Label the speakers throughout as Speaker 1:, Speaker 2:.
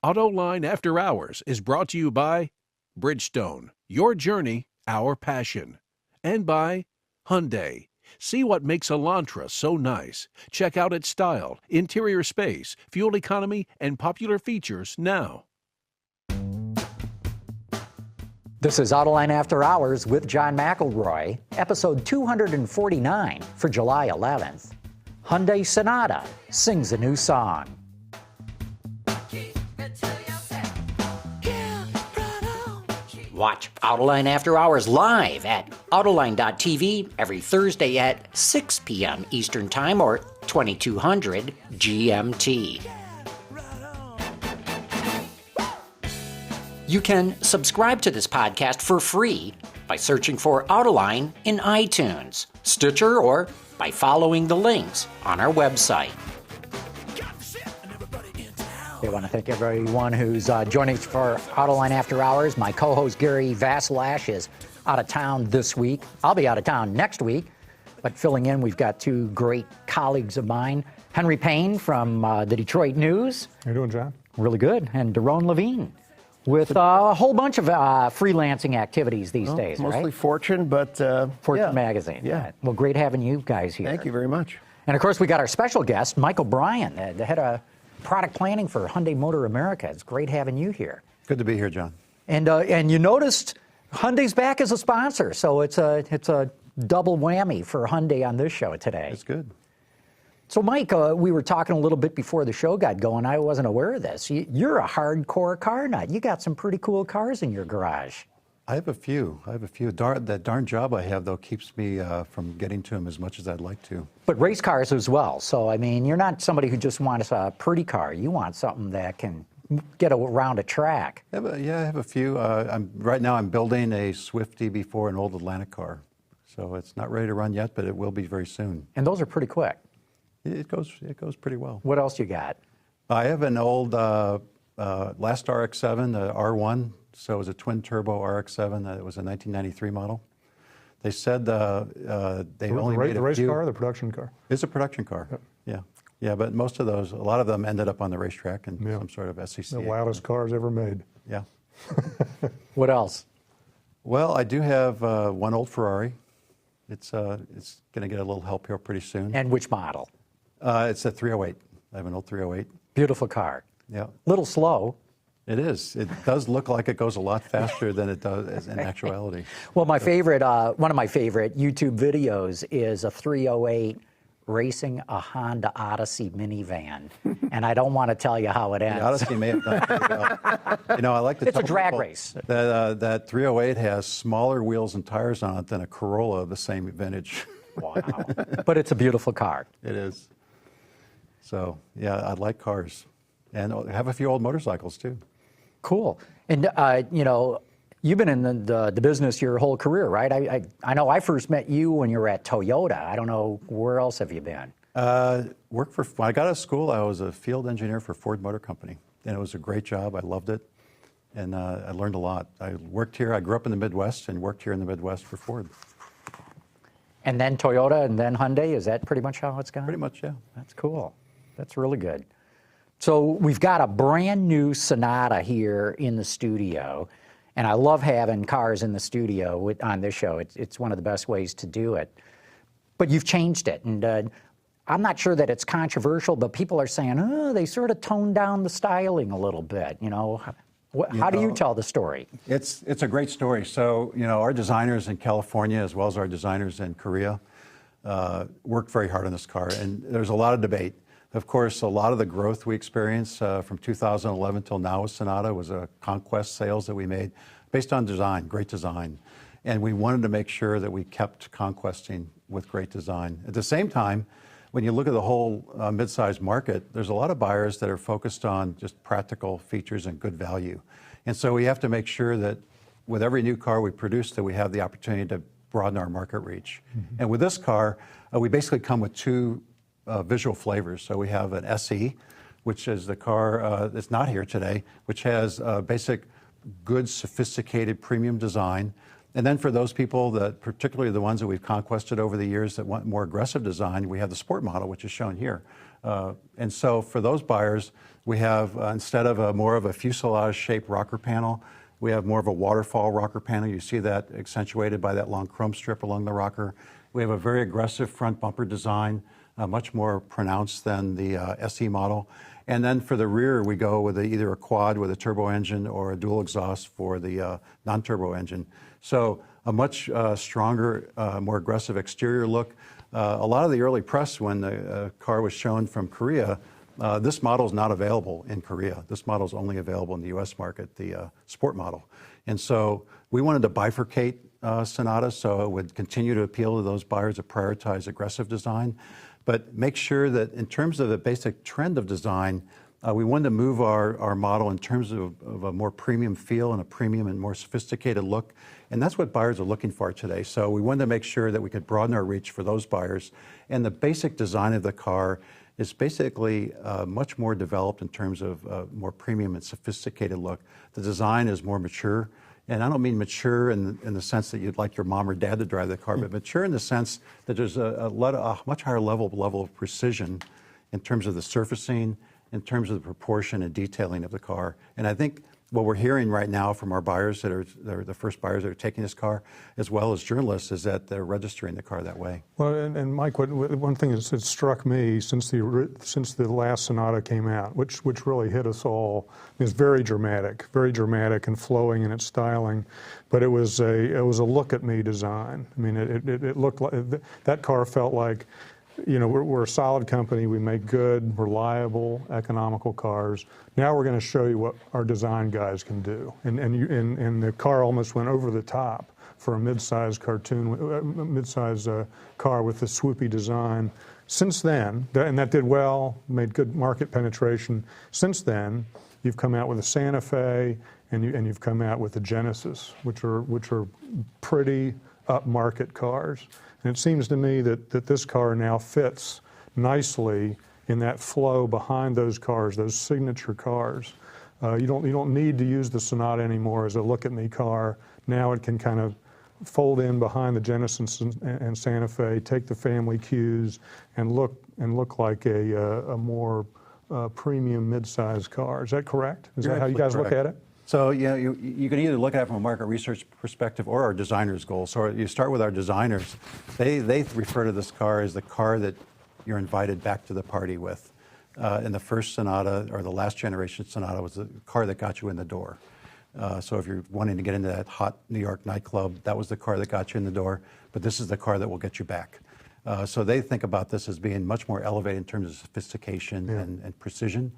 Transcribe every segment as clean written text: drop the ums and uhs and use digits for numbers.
Speaker 1: AutoLine After Hours is brought to you by Bridgestone, your journey, our passion, and by Hyundai. See what makes Elantra so nice. Check out its style, interior space, fuel economy, and popular features now.
Speaker 2: This is AutoLine After Hours with John McElroy, episode 249 for July 11th. Hyundai Sonata sings a new song. Watch AutoLine After Hours live at Autoline.tv every Thursday at 6 p.m. Eastern Time or 2200 GMT. You can subscribe to this podcast for free by searching for Autoline in iTunes, Stitcher, or by following the links on our website. I want to thank everyone who's joining us for Autoline After Hours. My co-host Gary Vasilash is out of town this week. I'll be out of town next week, but filling in, we've got two great colleagues of mine. Henry Payne from the Detroit News.
Speaker 3: How you doing, John?
Speaker 2: Really good. And Daron Levine with a whole bunch of freelancing activities these days,
Speaker 4: mostly
Speaker 2: right?
Speaker 4: Fortune, but
Speaker 2: Fortune Magazine.
Speaker 4: Yeah.
Speaker 2: Well, great having you guys here.
Speaker 4: Thank you very much.
Speaker 2: And of course, we got our special guest, Michael Bryan, the head of product planning for Hyundai Motor America. It's great having you here.
Speaker 5: Good to be here, John.
Speaker 2: And you noticed Hyundai's back as a sponsor, so it's a double whammy for Hyundai on this show today.
Speaker 5: It's good.
Speaker 2: So, Mike, we were talking a little bit before the show got going. I wasn't aware of this. You're a hardcore car nut. You got some pretty cool cars in your garage.
Speaker 5: I have a few. That darn job I have, though, keeps me from getting to them as much as I'd like to.
Speaker 2: But race cars as well. So, I mean, you're not somebody who just wants a pretty car. You want something that can get around a track.
Speaker 5: I have a few. Right now I'm building a Swift DB4, an old Atlantic car. So it's not ready to run yet, but it will be very soon.
Speaker 2: And those are pretty quick.
Speaker 5: It goes pretty well.
Speaker 2: What else you got?
Speaker 5: I have an old last RX-7, the R1. So it was a twin-turbo RX-7. It was a 1993 model. They said they only made
Speaker 3: the
Speaker 5: a
Speaker 3: race
Speaker 5: few.
Speaker 3: car, the production car.
Speaker 5: It's a production car. Yep. Yeah. But most of those, a lot of them ended up on the racetrack in some sort of SEC.
Speaker 3: The loudest cars ever made.
Speaker 5: Yeah.
Speaker 2: What else?
Speaker 5: Well, I do have one old Ferrari. It's going to get a little help here pretty soon.
Speaker 2: And which model?
Speaker 5: It's a 308. I have an old 308.
Speaker 2: Beautiful car.
Speaker 5: Yeah.
Speaker 2: Little slow.
Speaker 5: It is. It does look like it goes a lot faster than it does in actuality.
Speaker 2: Well, my favorite, one of my favorite YouTube videos is a 308 racing a Honda Odyssey minivan. And I don't want to tell you how it ends.
Speaker 5: The Odyssey may have done pretty well. I like to
Speaker 2: It's
Speaker 5: tell
Speaker 2: a drag
Speaker 5: people
Speaker 2: race.
Speaker 5: That 308 has smaller wheels and tires on it than a Corolla of the same vintage.
Speaker 2: Wow. But it's a beautiful car.
Speaker 5: It is. So, yeah, I like cars. And I have a few old motorcycles, too.
Speaker 2: Cool. And, you've been in the business your whole career, right? I know I first met you when you were at Toyota. I don't know, where else have you been?
Speaker 5: When I got out of school, I was a field engineer for Ford Motor Company. And it was a great job. I loved it. And I learned a lot. I worked here. I grew up in the Midwest and worked here in the Midwest for Ford.
Speaker 2: And then Toyota and then Hyundai? Is that pretty much how it's gone?
Speaker 5: Pretty much, yeah.
Speaker 2: That's cool. That's really good. So we've got a brand new Sonata here in the studio, and I love having cars in the studio on this show. It's one of the best ways to do it. But you've changed it, and I'm not sure that it's controversial, but people are saying, they sort of toned down the styling a little bit. How do you tell the story?
Speaker 5: It's a great story. So, our designers in California, as well as our designers in Korea, worked very hard on this car, and there's a lot of debate. Of course, a lot of the growth we experienced from 2011 till now with Sonata was a conquest sales that we made based on design, great design. And we wanted to make sure that we kept conquesting with great design. At the same time, when you look at the whole mid-sized market, there's a lot of buyers that are focused on just practical features and good value. And so we have to make sure that with every new car we produce that we have the opportunity to broaden our market reach. Mm-hmm. And with this car, we basically come with two visual flavors. So we have an SE, which is the car that's not here today, which has basic, good, sophisticated premium design. And then for those people that, particularly the ones that we've conquested over the years that want more aggressive design, we have the Sport model, which is shown here. And so for those buyers, we have, instead of more of a fuselage-shaped rocker panel, we have more of a waterfall rocker panel. You see that accentuated by that long chrome strip along the rocker. We have a very aggressive front bumper design, much more pronounced than the SE model. And then for the rear, we go with either a quad with a turbo engine or a dual exhaust for the non-turbo engine. So a much stronger, more aggressive exterior look. A lot of the early press when the car was shown from Korea, this model is not available in Korea. This model is only available in the U.S. market, the Sport model. And so we wanted to bifurcate Sonata so it would continue to appeal to those buyers that prioritize aggressive design, but make sure that in terms of the basic trend of design, we wanted to move our model in terms of a more premium feel and a premium and more sophisticated look. And that's what buyers are looking for today. So we wanted to make sure that we could broaden our reach for those buyers. And the basic design of the car is basically much more developed in terms of more premium and sophisticated look. The design is more mature. And I don't mean mature in the sense that you'd like your mom or dad to drive the car, but mature in the sense that there's a much higher level of precision in terms of the surfacing, in terms of the proportion and detailing of the car. And I think what we're hearing right now from our buyers that are the first buyers that are taking this car, as well as journalists, is that they're registering the car that way.
Speaker 3: Well, and Mike, one thing that struck me since the last Sonata came out, which really hit us all, is very dramatic and flowing in its styling, but it was a look at me design. I mean, it looked like that car felt like, you know, we're a solid company. We make good, reliable, economical cars. Now we're going to show you what our design guys can do. And the car almost went over the top for a mid-size car with the swoopy design. Since then, and that did well, made good market penetration. Since then, you've come out with a Santa Fe and you've come out with the Genesis, which are pretty upmarket cars. And it seems to me that this car now fits nicely in that flow behind those cars, those signature cars. You don't need to use the Sonata anymore as a look-at-me car. Now it can kind of fold in behind the Genesis and Santa Fe, take the family cues, and look like a more premium mid-size car. Is that correct? Is that how you guys look at it?
Speaker 5: So you can either look at it from a market research perspective or our designers' goals. So you start with our designers. They refer to this car as the car that you're invited back to the party with. And the first Sonata, or the last generation Sonata, was the car that got you in the door. So if you're wanting to get into that hot New York nightclub, that was the car that got you in the door. But this is the car that will get you back. So they think about this as being much more elevated in terms of sophistication and precision.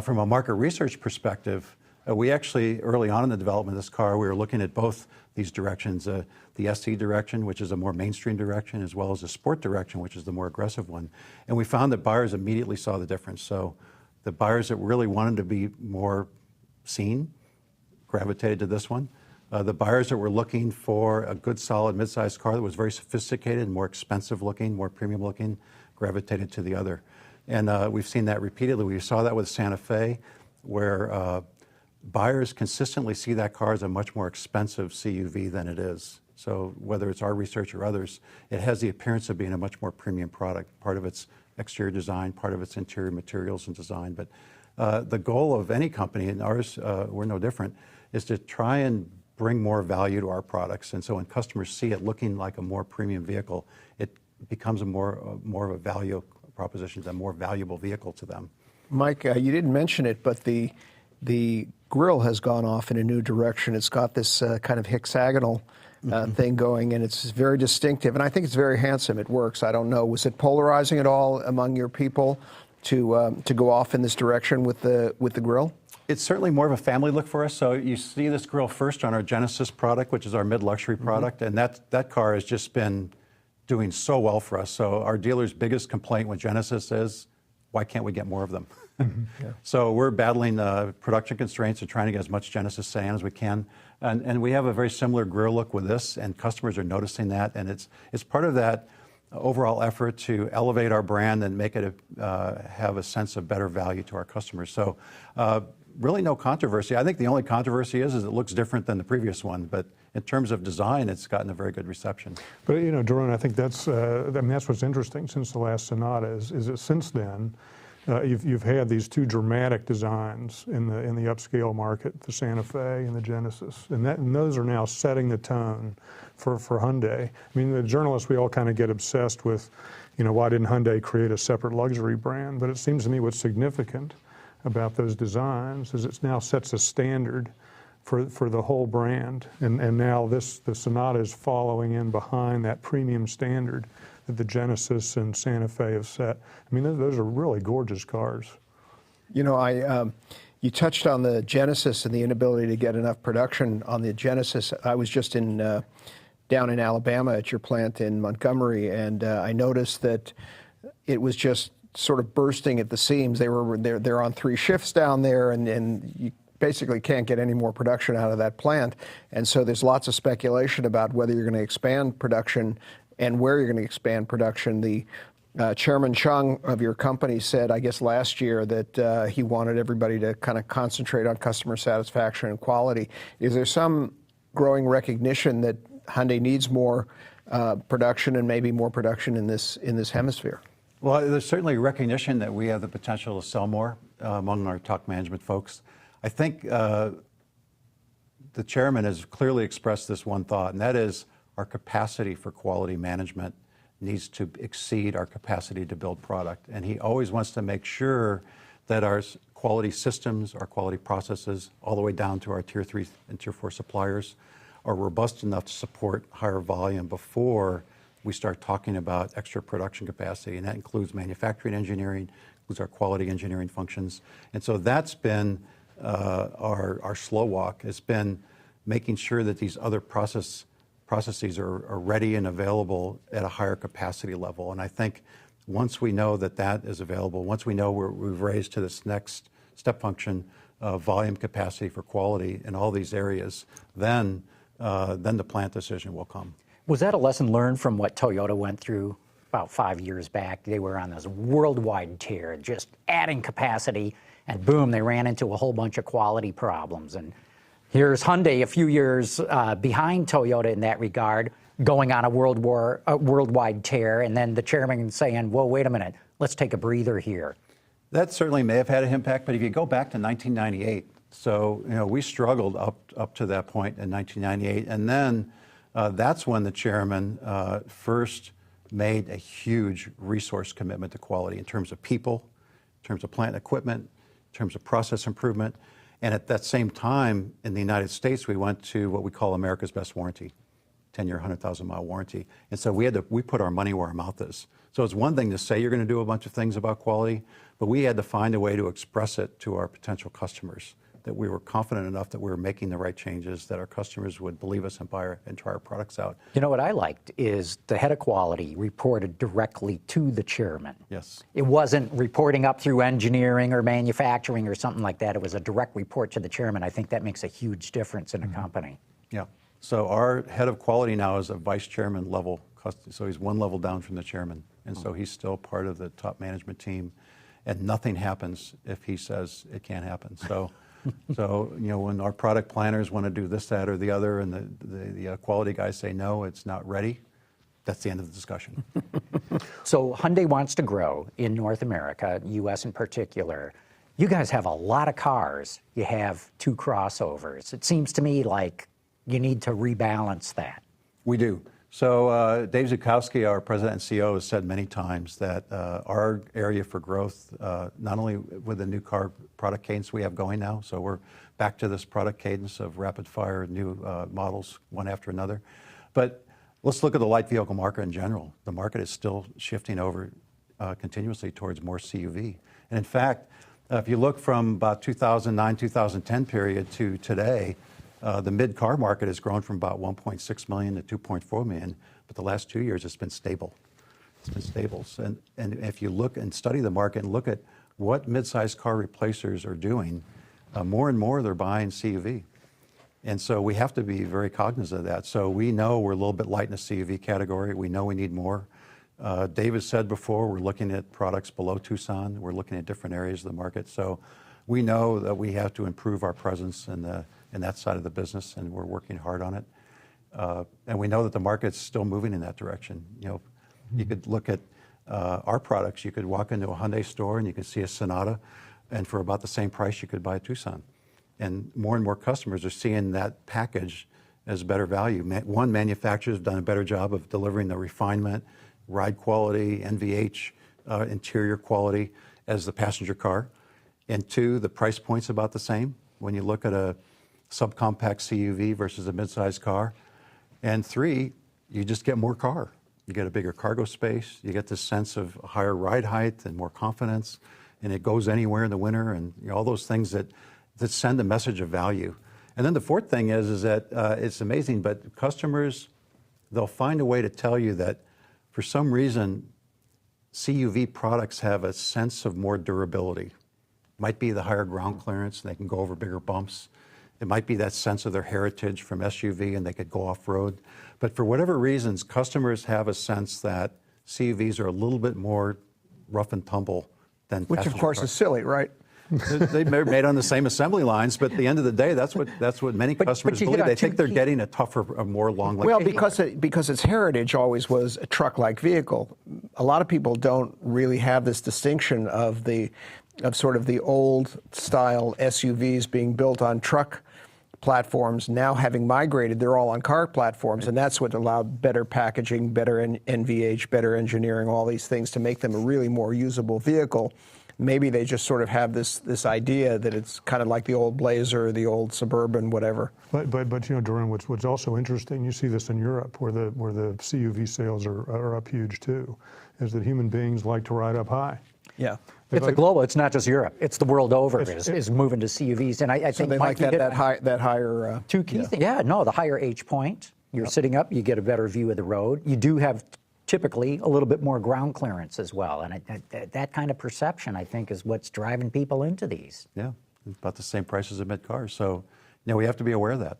Speaker 5: From a market research perspective, we actually, early on in the development of this car, we were looking at both these directions, the SE direction, which is a more mainstream direction, as well as the Sport direction, which is the more aggressive one. And we found that buyers immediately saw the difference. So the buyers that really wanted to be more seen gravitated to this one. The buyers that were looking for a good, solid, mid-sized car that was very sophisticated, more expensive looking, more premium looking, gravitated to the other. And we've seen that repeatedly. We saw that with Santa Fe, where buyers consistently see that car as a much more expensive CUV than it is. So whether it's our research or others, it has the appearance of being a much more premium product, part of its exterior design, part of its interior materials and design. But the goal of any company, and ours, we're no different, is to try and bring more value to our products. And so when customers see it looking like a more premium vehicle, it becomes a more of a value proposition, a more valuable vehicle to them.
Speaker 4: Mike, you didn't mention it, but the grille has gone off in a new direction. It's got this kind of hexagonal thing going, and it's very distinctive. And I think it's very handsome. It works. I don't know. Was it polarizing at all among your people to go off in this direction with the grille?
Speaker 5: It's certainly more of a family look for us. So you see this grille first on our Genesis product, which is our mid-luxury product, and that car has just been doing so well for us. So our dealer's biggest complaint with Genesis is, why can't we get more of them? Yeah. So we're battling production constraints and trying to get as much Genesis Cyan as we can. And we have a very similar grille look with this, and customers are noticing that. And it's part of that overall effort to elevate our brand and make it have a sense of better value to our customers. So really no controversy. I think the only controversy is it looks different than the previous one, but in terms of design, it's gotten a very good reception.
Speaker 3: But Jeroen, I think that's that's what's interesting since the last Sonata is that since then you've had these two dramatic designs in the upscale market, the Santa Fe and the Genesis, and those are now setting the tone for Hyundai. I mean, the journalists, we all kind of get obsessed with, why didn't Hyundai create a separate luxury brand? But it seems to me what's significant about those designs is it now sets a standard for the whole brand, and now the Sonata is following in behind that premium standard that the Genesis and Santa Fe have set. I mean, those are really gorgeous cars.
Speaker 4: You touched on the Genesis and the inability to get enough production on the Genesis. I was just down in Alabama at your plant in Montgomery, and I noticed that it was just sort of bursting at the seams. They're on 3 shifts down there, and you basically can't get any more production out of that plant. And so there's lots of speculation about whether you're going to expand production and where you're going to expand production. The Chairman Chung of your company said, I guess last year, that he wanted everybody to kind of concentrate on customer satisfaction and quality. Is there some growing recognition that Hyundai needs more production and maybe more production in this hemisphere?
Speaker 5: Well, there's certainly recognition that we have the potential to sell more among our top management folks. I think the chairman has clearly expressed this one thought, and that is our capacity for quality management needs to exceed our capacity to build product. And he always wants to make sure that our quality systems, our quality processes, all the way down to our Tier 3 and Tier 4 suppliers, are robust enough to support higher volume before we start talking about extra production capacity. And that includes manufacturing engineering, includes our quality engineering functions. And so that's been our slow walk. Has been making sure that these other processes are ready and available at a higher capacity level. And I think once we know that is available, once we know we've raised to this next step function of volume capacity for quality in all these areas, then the plant decision will come.
Speaker 2: Was that a lesson learned from what Toyota went through about 5 years back? They were on this worldwide tear, just adding capacity, and boom, they ran into a whole bunch of quality problems. And here's Hyundai a few years behind Toyota in that regard, going on a worldwide tear, and then the chairman saying, whoa, wait a minute, let's take a breather here.
Speaker 5: That certainly may have had an impact, but if you go back to 1998, so we struggled up to that point in 1998, and then that's when the chairman first made a huge resource commitment to quality in terms of people, in terms of plant and equipment, in terms of process improvement. And at that same time, in the United States, we went to what we call America's Best Warranty, 10-year, 100,000-mile warranty. And so we put our money where our mouth is. So it's one thing to say you're going to do a bunch of things about quality, but we had to find a way to express it to our potential customers, that we were confident enough that we were making the right changes, that our customers would believe us and buy and try our products out.
Speaker 2: You know what I liked is the head of quality reported directly to the chairman.
Speaker 5: Yes.
Speaker 2: It wasn't reporting up through engineering or manufacturing or something like that. It was a direct report to the chairman. I think that makes a huge difference in a company.
Speaker 5: Yeah. So our head of quality now is a vice chairman level, so he's one level down from the chairman. And so he's still part of the top management team, and nothing happens if he says it can't happen. So when our product planners want to do this, that, or the other, and the quality guys say, no, it's not ready, that's the end of the discussion.
Speaker 2: So Hyundai wants to grow in North America, U.S. in particular. You guys have a lot of cars. You have 2 crossovers. It seems to me like you need to rebalance that.
Speaker 5: We do. So Dave Zukowski, our president and CEO, has said many times that our area for growth, not only with the new car product cadence we have going now, so we're back to this product cadence of rapid fire new models one after another, but let's look at the light vehicle market in general. The market is still shifting over continuously towards more CUV. And in fact, if you look from about 2009, 2010 period to today, the mid-car market has grown from about 1.6 million to 2.4 million, but the last 2 years it's been stable. It's been stable. And if you look and study the market and look at what mid-sized car replacers are doing, more and more they're buying CUV. And so we have to be very cognizant of that. So we know we're a little bit light in the CUV category. We know we need more. Dave has said before, we're looking at products below Tucson. We're looking at different areas of the market. So we know that we have to improve our presence in that side of the business, and we're working hard on it. And we know that the market's still moving in that direction. You know, you could look at our products. You could walk into a Hyundai store and you could see a Sonata, and for about the same price, you could buy a Tucson. And more customers are seeing that package as better value. One, manufacturers have done a better job of delivering the refinement, ride quality, NVH, interior quality as the passenger car. And two, the price point's about the same when you look at a subcompact CUV versus a midsize car. And three, you just get more car. You get a bigger cargo space. You get this sense of higher ride height and more confidence. And it goes anywhere in the winter, and you know, all those things that send a message of value. And then the fourth thing is that it's amazing, but customers, they'll find a way to tell you that for some reason, CUV products have a sense of more durability. Might be the higher ground clearance, and they can go over bigger bumps. It might be that sense of their heritage from SUV, and they could go off-road. But for whatever reasons, customers have a sense that CUVs are a little bit more rough and tumble than
Speaker 4: Which, of
Speaker 5: passenger
Speaker 4: course,
Speaker 5: cars.
Speaker 4: is silly, right?
Speaker 5: They're made on the same assembly lines, but at the end of the day, that's what many customers
Speaker 2: you
Speaker 5: believe.
Speaker 2: get
Speaker 5: They
Speaker 2: a
Speaker 5: think they're
Speaker 2: two-key-
Speaker 5: getting a tougher, a more long.
Speaker 4: Well, because its heritage always was a truck-like vehicle. A lot of people don't really have this distinction of sort of the old style SUVs being built on truck platforms. Now having migrated, they're all on car platforms, and that's what allowed better packaging, better NVH, better engineering, all these things to make them a really more usable vehicle. Maybe they just sort of have this idea that it's kind of like the old Blazer, the old Suburban, whatever.
Speaker 3: But you know, Doran, what's also interesting, you see this in Europe, where the CUV sales are up huge too, is that human beings like to ride up high.
Speaker 4: Yeah.
Speaker 2: It's a global. It's not just Europe. It's the world over is moving to CUVs, and I
Speaker 4: So
Speaker 2: think
Speaker 4: they
Speaker 2: Mike,
Speaker 4: like
Speaker 2: you
Speaker 4: that
Speaker 2: get
Speaker 4: higher.
Speaker 2: two key things. Yeah, no, the higher H point. You're sitting up. You get a better view of the road. You do have typically a little bit more ground clearance as well, and that kind of perception, I think, is what's driving people into these.
Speaker 5: Yeah, it's about the same price as a mid car. So, you know, we have to be aware of that.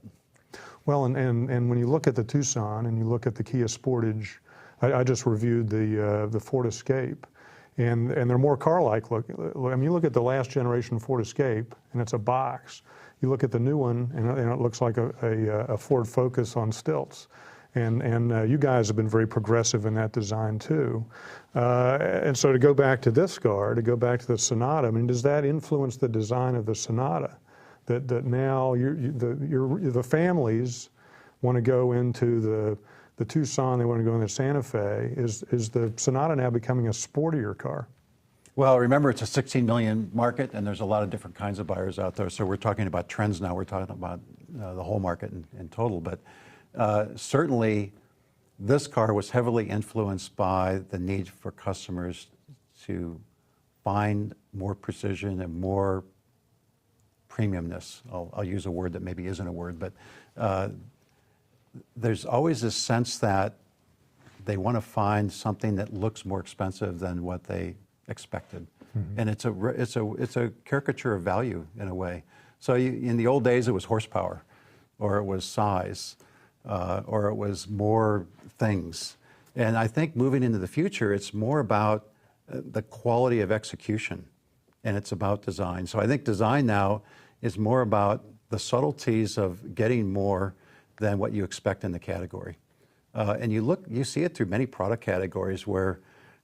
Speaker 3: Well, and when you look at the Tucson and you look at the Kia Sportage, I just reviewed the Ford Escape, and they're more car-like looking. I mean, you look at the last generation Ford Escape, and it's a box. You look at the new one, and it looks like a Ford Focus on stilts. And you guys have been very progressive in that design too. And so to go back to this car, to go back to the Sonata, I mean, does that influence the design of the Sonata? That now the families want to go into the Tucson, they want to go into Santa Fe. Is the Sonata now becoming a sportier car?
Speaker 5: Well, remember, it's a 16 million market, and there's a lot of different kinds of buyers out there. So we're talking about trends now. We're talking about the whole market in total. But certainly, this car was heavily influenced by the need for customers to find more precision and more premiumness. I'll use a word that maybe isn't a word, but there's always this sense that they want to find something that looks more expensive than what they expected. Mm-hmm. And it's a caricature of value in a way. So in the old days, it was horsepower, or it was size, or it was more things. And I think moving into the future, it's more about the quality of execution, and it's about design. So I think design now is more about the subtleties of getting more than what you expect in the category. And you see it through many product categories where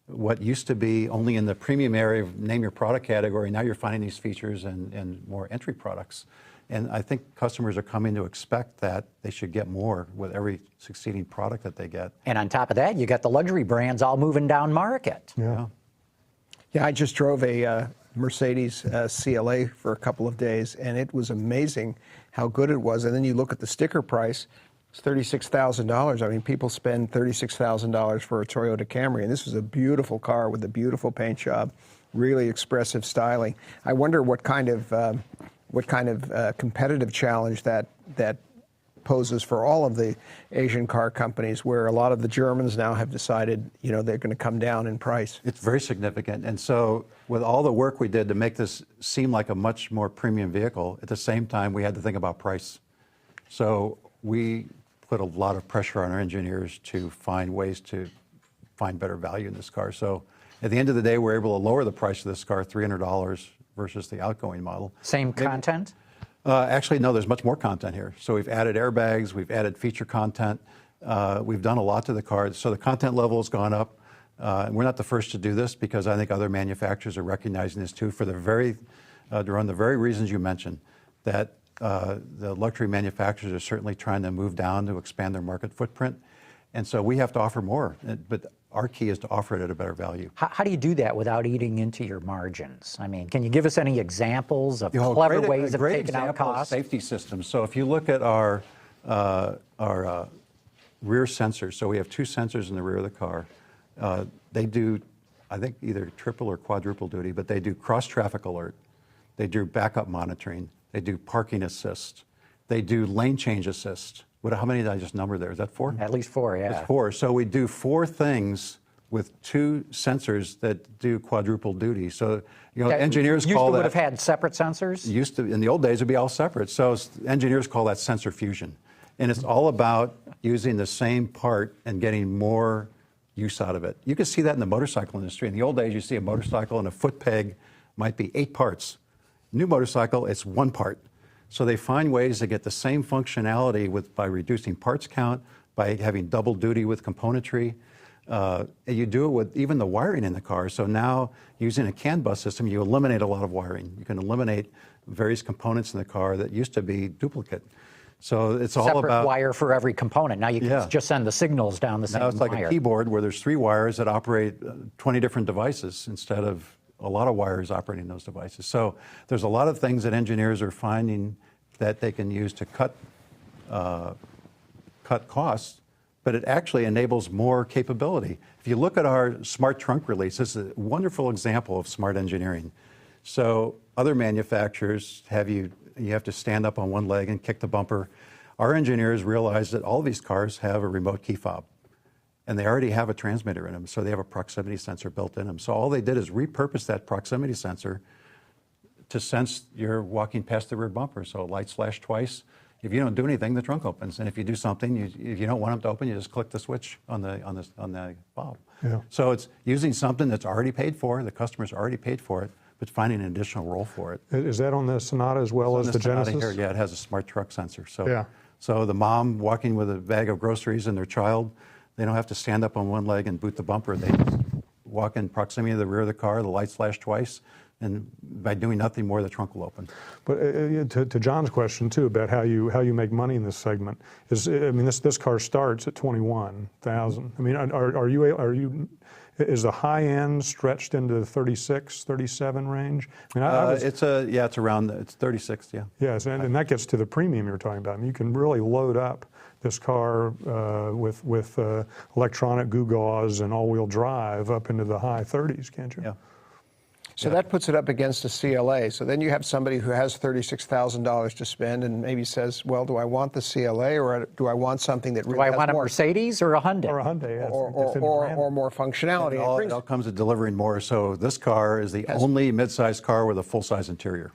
Speaker 5: what used to be only in the premium area of name your product category, now you're finding these features in more entry products. And I think customers are coming to expect that they should get more with every succeeding product that they get.
Speaker 2: And on top of that, you got the luxury brands all moving down market.
Speaker 3: Yeah.
Speaker 4: Yeah, I just drove a Mercedes CLA for a couple of days, and it was amazing how good it was. And then you look at the sticker price, it's $36,000. I mean, people spend $36,000 for a Toyota Camry, and this was a beautiful car with a beautiful paint job, really expressive styling. I wonder what kind of competitive challenge that poses for all of the Asian car companies, where a lot of the Germans now have decided, you know, they're going to come down in price.
Speaker 5: It's very significant. And so with all the work we did to make this seem like a much more premium vehicle, at the same time, we had to think about price. So we put a lot of pressure on our engineers to find ways to find better value in this car. So at the end of the day, we're able to lower the price of this car $300 versus the outgoing model.
Speaker 2: Same content?
Speaker 5: Actually, no, there's much more content here. So we've added airbags, we've added feature content, we've done a lot to the car. So the content level has gone up. We're not the first to do this because I think other manufacturers are recognizing this too for the very, Daron, the very reasons you mentioned, that the luxury manufacturers are certainly trying to move down to expand their market footprint. And so we have to offer more, but our key is to offer it at a better value.
Speaker 2: How do you do that without eating into your margins? I mean, can you give us any examples of
Speaker 5: You know,
Speaker 2: clever
Speaker 5: great-
Speaker 2: ways
Speaker 5: a
Speaker 2: of
Speaker 5: great
Speaker 2: taking out
Speaker 5: example is
Speaker 2: costs?
Speaker 5: safety systems. So if you look at our rear sensors, so we have 2 sensors in the rear of the car. They do, I think, either triple or quadruple duty, but they do cross-traffic alert. They do backup monitoring. They do parking assist. They do lane change assist. How many did I just number there? Is that 4?
Speaker 2: At least 4, yeah.
Speaker 5: It's 4. So we do 4 things with 2 sensors that do quadruple duty. So, you know, engineers call that.
Speaker 2: Would have had separate sensors?
Speaker 5: Used to, in the old days, it'd be all separate. So engineers call that sensor fusion. And it's all about using the same part and getting more use out of it. You can see that in the motorcycle industry. In the old days, you see a motorcycle and a foot peg might be 8 parts. New motorcycle, it's 1 part. So they find ways to get the same functionality by reducing parts count, by having double duty with componentry. And you do it with even the wiring in the car. So now, using a CAN bus system, you eliminate a lot of wiring. You can eliminate various components in the car that used to be duplicate. So it's all
Speaker 2: Separate
Speaker 5: about
Speaker 2: wire for every component. Now you can just send the signals down the same
Speaker 5: now it's like
Speaker 2: wire.
Speaker 5: a keyboard where there's 3 wires that operate 20 different devices instead of a lot of wires operating those devices. So there's a lot of things that engineers are finding that they can use to cut costs, but it actually enables more capability. If you look at our smart trunk release, this is a wonderful example of smart engineering. So other manufacturers you have to stand up on one leg and kick the bumper. Our engineers realized that all these cars have a remote key fob, and they already have a transmitter in them, so they have a proximity sensor built in them. So all they did is repurpose that proximity sensor to sense you're walking past the rear bumper. So it lights flash twice. If you don't do anything, the trunk opens, and if you do something, if you don't want them to open, you just click the switch on the fob.
Speaker 3: Yeah.
Speaker 5: So it's using something that's already paid for, the customer's already paid for it, but finding an additional role for it.
Speaker 3: Is that on the Sonata as well as the
Speaker 5: Sonata
Speaker 3: Genesis?
Speaker 5: here, yeah, it has a smart truck sensor. So,
Speaker 3: Yeah.
Speaker 5: so the mom walking with a bag of groceries and their child, they don't have to stand up on one leg and boot the bumper. They walk in proximity to the rear of the car, the lights flash twice, and by doing nothing more, the trunk will open.
Speaker 3: But to John's question too about how you make money in this segment this car starts at $21,000. I mean, is the high end stretched into the 36, 37 range? I mean,
Speaker 5: it's around 36, yeah.
Speaker 3: Yes, and that gets to the premium you're talking about. I mean, you can really load up this car with electronic gewgaws and all-wheel drive up into the high 30s, can't you?
Speaker 5: Yeah.
Speaker 4: So that puts it up against a CLA. So then you have somebody who has $36,000 to spend and maybe says, well, do I want the CLA or do I want something that really
Speaker 2: Do I
Speaker 4: has
Speaker 2: want a
Speaker 4: more,
Speaker 2: Mercedes or a Hyundai?
Speaker 3: Or a Hyundai, yes.
Speaker 4: or more functionality?
Speaker 5: It all comes to delivering more. So this car is the only midsize car with a full-size interior.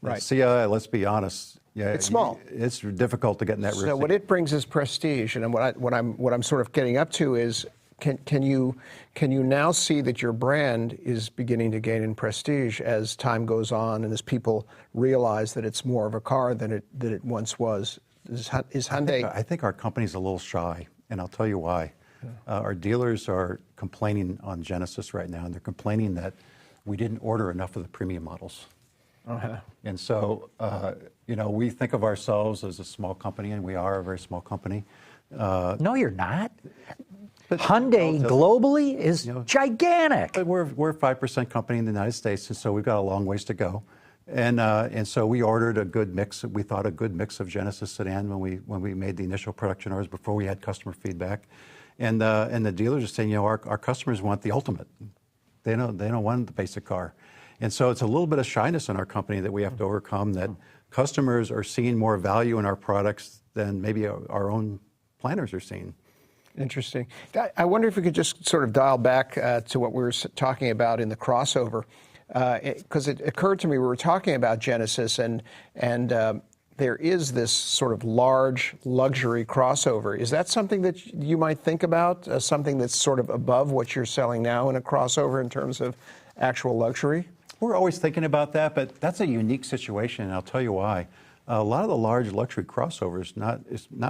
Speaker 4: Right.
Speaker 5: CLA, let's be honest, yeah,
Speaker 4: It's small.
Speaker 5: It's difficult to get in that rear
Speaker 4: So
Speaker 5: seat.
Speaker 4: what it brings is prestige, and what I'm sort of getting up to is, can you now see that your brand is beginning to gain in prestige as time goes on and as people realize that it's more of a car than it once was? Is Hyundai?
Speaker 5: I think our company's a little shy, and I'll tell you why. Our dealers are complaining on Genesis right now, and they're complaining that we didn't order enough of the premium models. And so, we think of ourselves as a small company, and we are a very small company.
Speaker 2: No, you're not.
Speaker 5: But
Speaker 2: Hyundai globally is gigantic.
Speaker 5: But we're a 5% company in the United States, and so we've got a long ways to go. And so we ordered a good mix. We thought a good mix of Genesis sedan when we made the initial production orders before we had customer feedback. And the dealers are saying, our customers want the ultimate. They don't want the basic car. And so it's a little bit of shyness in our company that we have to overcome, that customers are seeing more value in our products than maybe our own planners are seeing.
Speaker 4: Interesting. I wonder if we could just sort of dial back to what we were talking about in the crossover, because it occurred to me we were talking about Genesis, and there is this sort of large luxury crossover. Is that something that you might think about, something that's sort of above what you're selling now in a crossover in terms of actual luxury?
Speaker 5: We're always thinking about that, but that's a unique situation, and I'll tell you why. A lot of the large luxury crossovers, not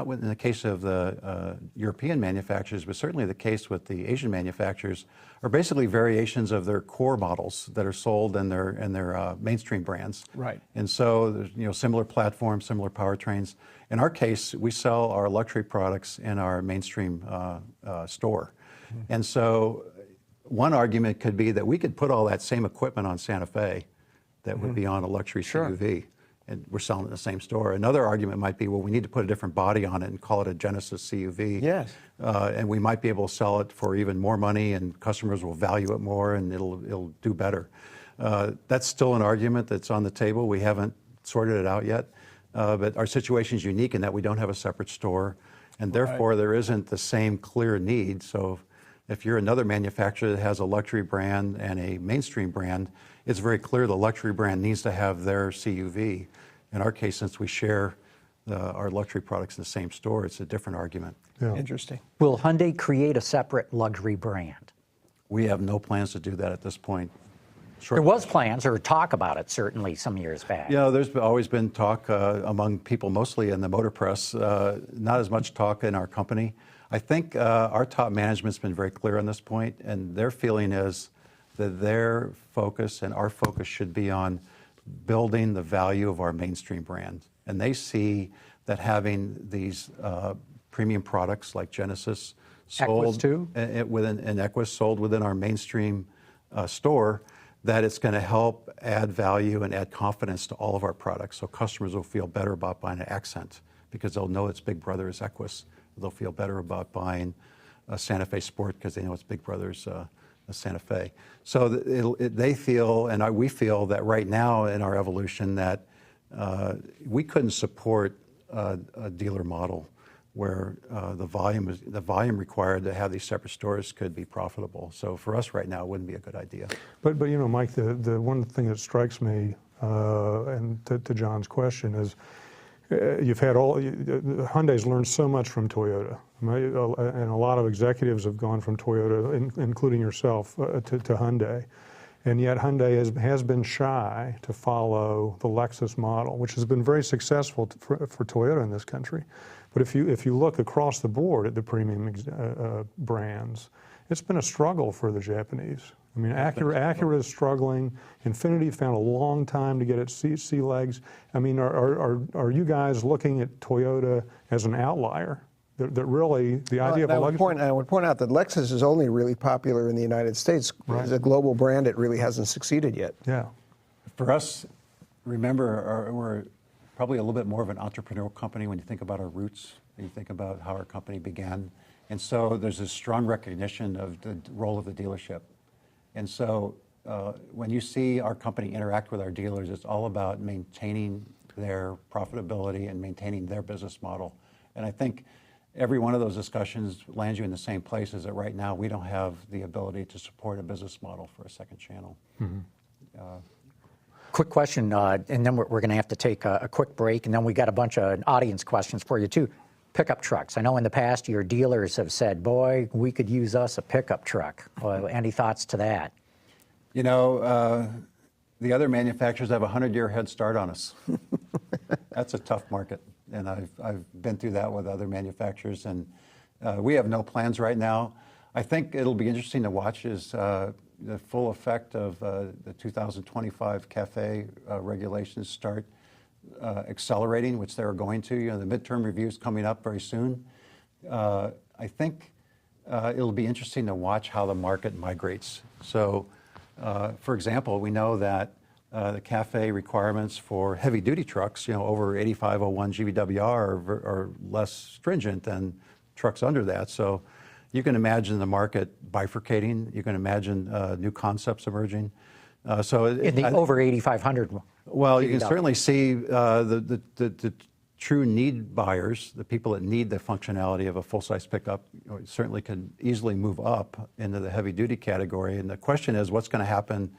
Speaker 5: in the case of the European manufacturers, but certainly the case with the Asian manufacturers, are basically variations of their core models that are sold in their mainstream brands.
Speaker 4: Right.
Speaker 5: And so there's similar platforms, similar powertrains. In our case, we sell our luxury products in our mainstream store, and so one argument could be that we could put all that same equipment on Santa Fe that would be on a luxury CUV. And we're selling it in the same store. Another argument might be, well, we need to put a different body on it and call it a Genesis CUV.
Speaker 4: Yes.
Speaker 5: And we might be able to sell it for even more money, and customers will value it more, and it'll do better. That's still an argument that's on the table. We haven't sorted it out yet. But our situation is unique in that we don't have a separate store, and therefore there isn't the same clear need. So if you're another manufacturer that has a luxury brand and a mainstream brand, it's very clear the luxury brand needs to have their CUV. In our case, since we share our luxury products in the same store, it's a different argument.
Speaker 3: Yeah.
Speaker 4: Interesting.
Speaker 2: Will Hyundai create a separate luxury brand?
Speaker 5: We have no plans to do that at this point.
Speaker 2: There was plans or talk about it, certainly, some years back.
Speaker 5: There's always been talk among people, mostly in the motor press, not as much talk in our company. I think our top management's been very clear on this point, and their feeling is that their focus and our focus should be on building the value of our mainstream brand. And they see that having these premium products like Genesis sold,
Speaker 2: Equus too?
Speaker 5: and Equus sold within our mainstream store, that it's going to help add value and add confidence to all of our products. So customers will feel better about buying an Accent because they'll know its big brother is Equus. They'll feel better about buying a Santa Fe Sport because they know its big brother's Santa Fe. So they feel, and we feel, that right now in our evolution that we couldn't support a dealer model where the volume required to have these separate stores could be profitable. So for us right now, it wouldn't be a good idea.
Speaker 3: But Mike, the one thing that strikes me, and to John's question, is Hyundai's learned so much from Toyota, and a lot of executives have gone from Toyota, including yourself, to Hyundai. And yet Hyundai has been shy to follow the Lexus model, which has been very successful for Toyota in this country. But if you look across the board at the premium brands, it's been a struggle for the Japanese. I mean, Acura is struggling. Infiniti found a long time to get its sea legs. I mean, are you guys looking at Toyota as an outlier? That really, the idea of a luxury...
Speaker 4: I would point out that Lexus is only really popular in the United States.
Speaker 3: Right.
Speaker 4: As a global brand, it really hasn't succeeded yet.
Speaker 3: Yeah.
Speaker 5: For us, remember, we're probably a little bit more of an entrepreneurial company when you think about our roots, and you think about how our company began. And so there's a strong recognition of the role of the dealership. And so when you see our company interact with our dealers, it's all about maintaining their profitability and maintaining their business model. And I think every one of those discussions lands you in the same place, is that right now we don't have the ability to support a business model for a second channel.
Speaker 2: Quick question, and then we're going to have to take a quick break, and then we got a bunch of audience questions for you too. Pickup trucks. I know in the past your dealers have said, boy, we could use us a pickup truck. Any thoughts to that?
Speaker 5: You know, the other manufacturers have a 100-year head start on us. That's a tough market, and I've been through that with other manufacturers, and we have no plans right now. I think it'll be interesting to watch is the full effect of the 2025 CAFE regulations start accelerating, which they're going to. You know, the midterm review is coming up very soon. I think it'll be interesting to watch how the market migrates. So, for example, we know that the CAFE requirements for heavy-duty trucks, over 8501 GVWR are less stringent than trucks under that. So you can imagine the market bifurcating. You can imagine new concepts emerging.
Speaker 2: In the over 8,500.
Speaker 5: Well, you can certainly see the true need buyers, the people that need the functionality of a full-size pickup, certainly can easily move up into the heavy-duty category. And the question is, what's going to happen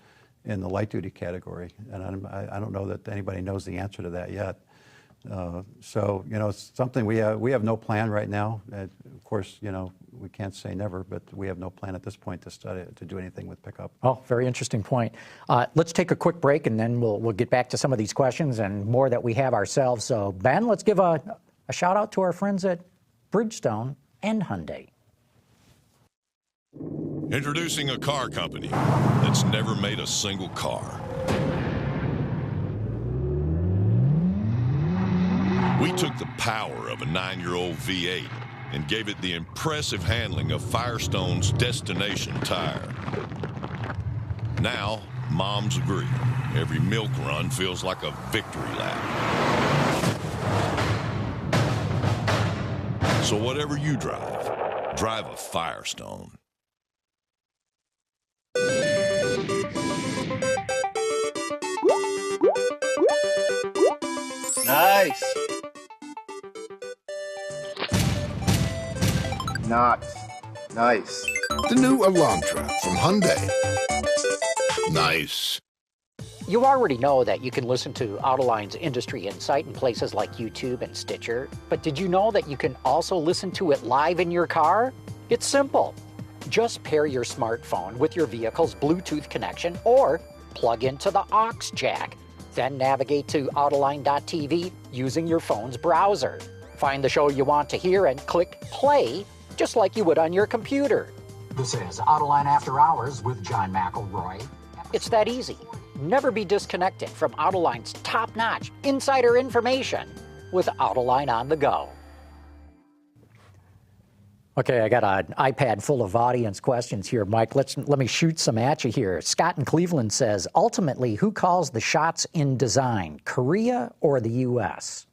Speaker 5: in the light-duty category? And I don't know that anybody knows the answer to that yet. So, it's something we have no plan right now. Of course, we can't say never, but we have no plan at this point to do anything with pickup.
Speaker 2: Oh, very interesting point. Let's take a quick break, and then we'll get back to some of these questions and more that we have ourselves. So, Ben, let's give a shout out to our friends at Bridgestone and Hyundai.
Speaker 6: Introducing a car company that's never made a single car. We took the power of a 9-year-old V8 and gave it the impressive handling of Firestone's Destination tire. Now, moms agree. Every milk run feels like a victory lap. So whatever you drive a Firestone.
Speaker 7: Nice. Nice.
Speaker 8: The new Elantra from Hyundai. Nice.
Speaker 2: You already know that you can listen to Autoline's Industry Insight in places like YouTube and Stitcher, but did you know that you can also listen to it live in your car? It's simple. Just pair your smartphone with your vehicle's Bluetooth connection or plug into the aux jack. Then navigate to Autoline.tv using your phone's browser. Find the show you want to hear and click play, just like you would on your computer.
Speaker 9: This is Autoline After Hours with John McElroy.
Speaker 2: It's that easy. Never be disconnected from Autoline's top-notch insider information with Autoline on the go. Okay, I got an iPad full of audience questions here, Mike. Let me shoot some at you here. Scott in Cleveland says, ultimately, who calls the shots in design, Korea or the U.S.?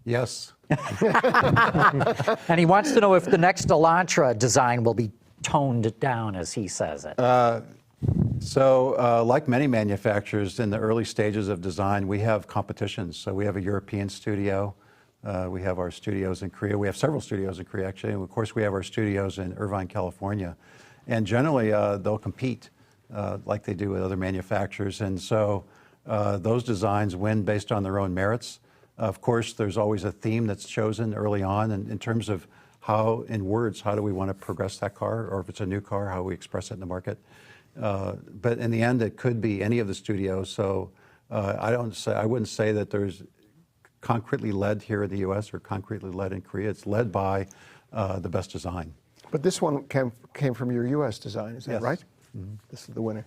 Speaker 5: Yes.
Speaker 2: And he wants to know if the next Elantra design will be toned down, as he says it.
Speaker 5: So, like many manufacturers in the early stages of design, we have competitions. So we have a European studio. We have our studios in Korea. We have several studios in Korea, actually. And of course, we have our studios in Irvine, California. And generally, they'll compete like they do with other manufacturers. And so those designs win based on their own merits. Of course, there's always a theme that's chosen early on. And in terms of how, in words, how do we want to progress that car? Or if it's a new car, how we express it in the market. But in the end, it could be any of the studios. So I wouldn't say that there's concretely led here in the U.S. or concretely led in Korea. It's led by the best design.
Speaker 4: But this one came from your U.S. design, is that
Speaker 5: Yes.
Speaker 4: right? Mm-hmm. This is the winner.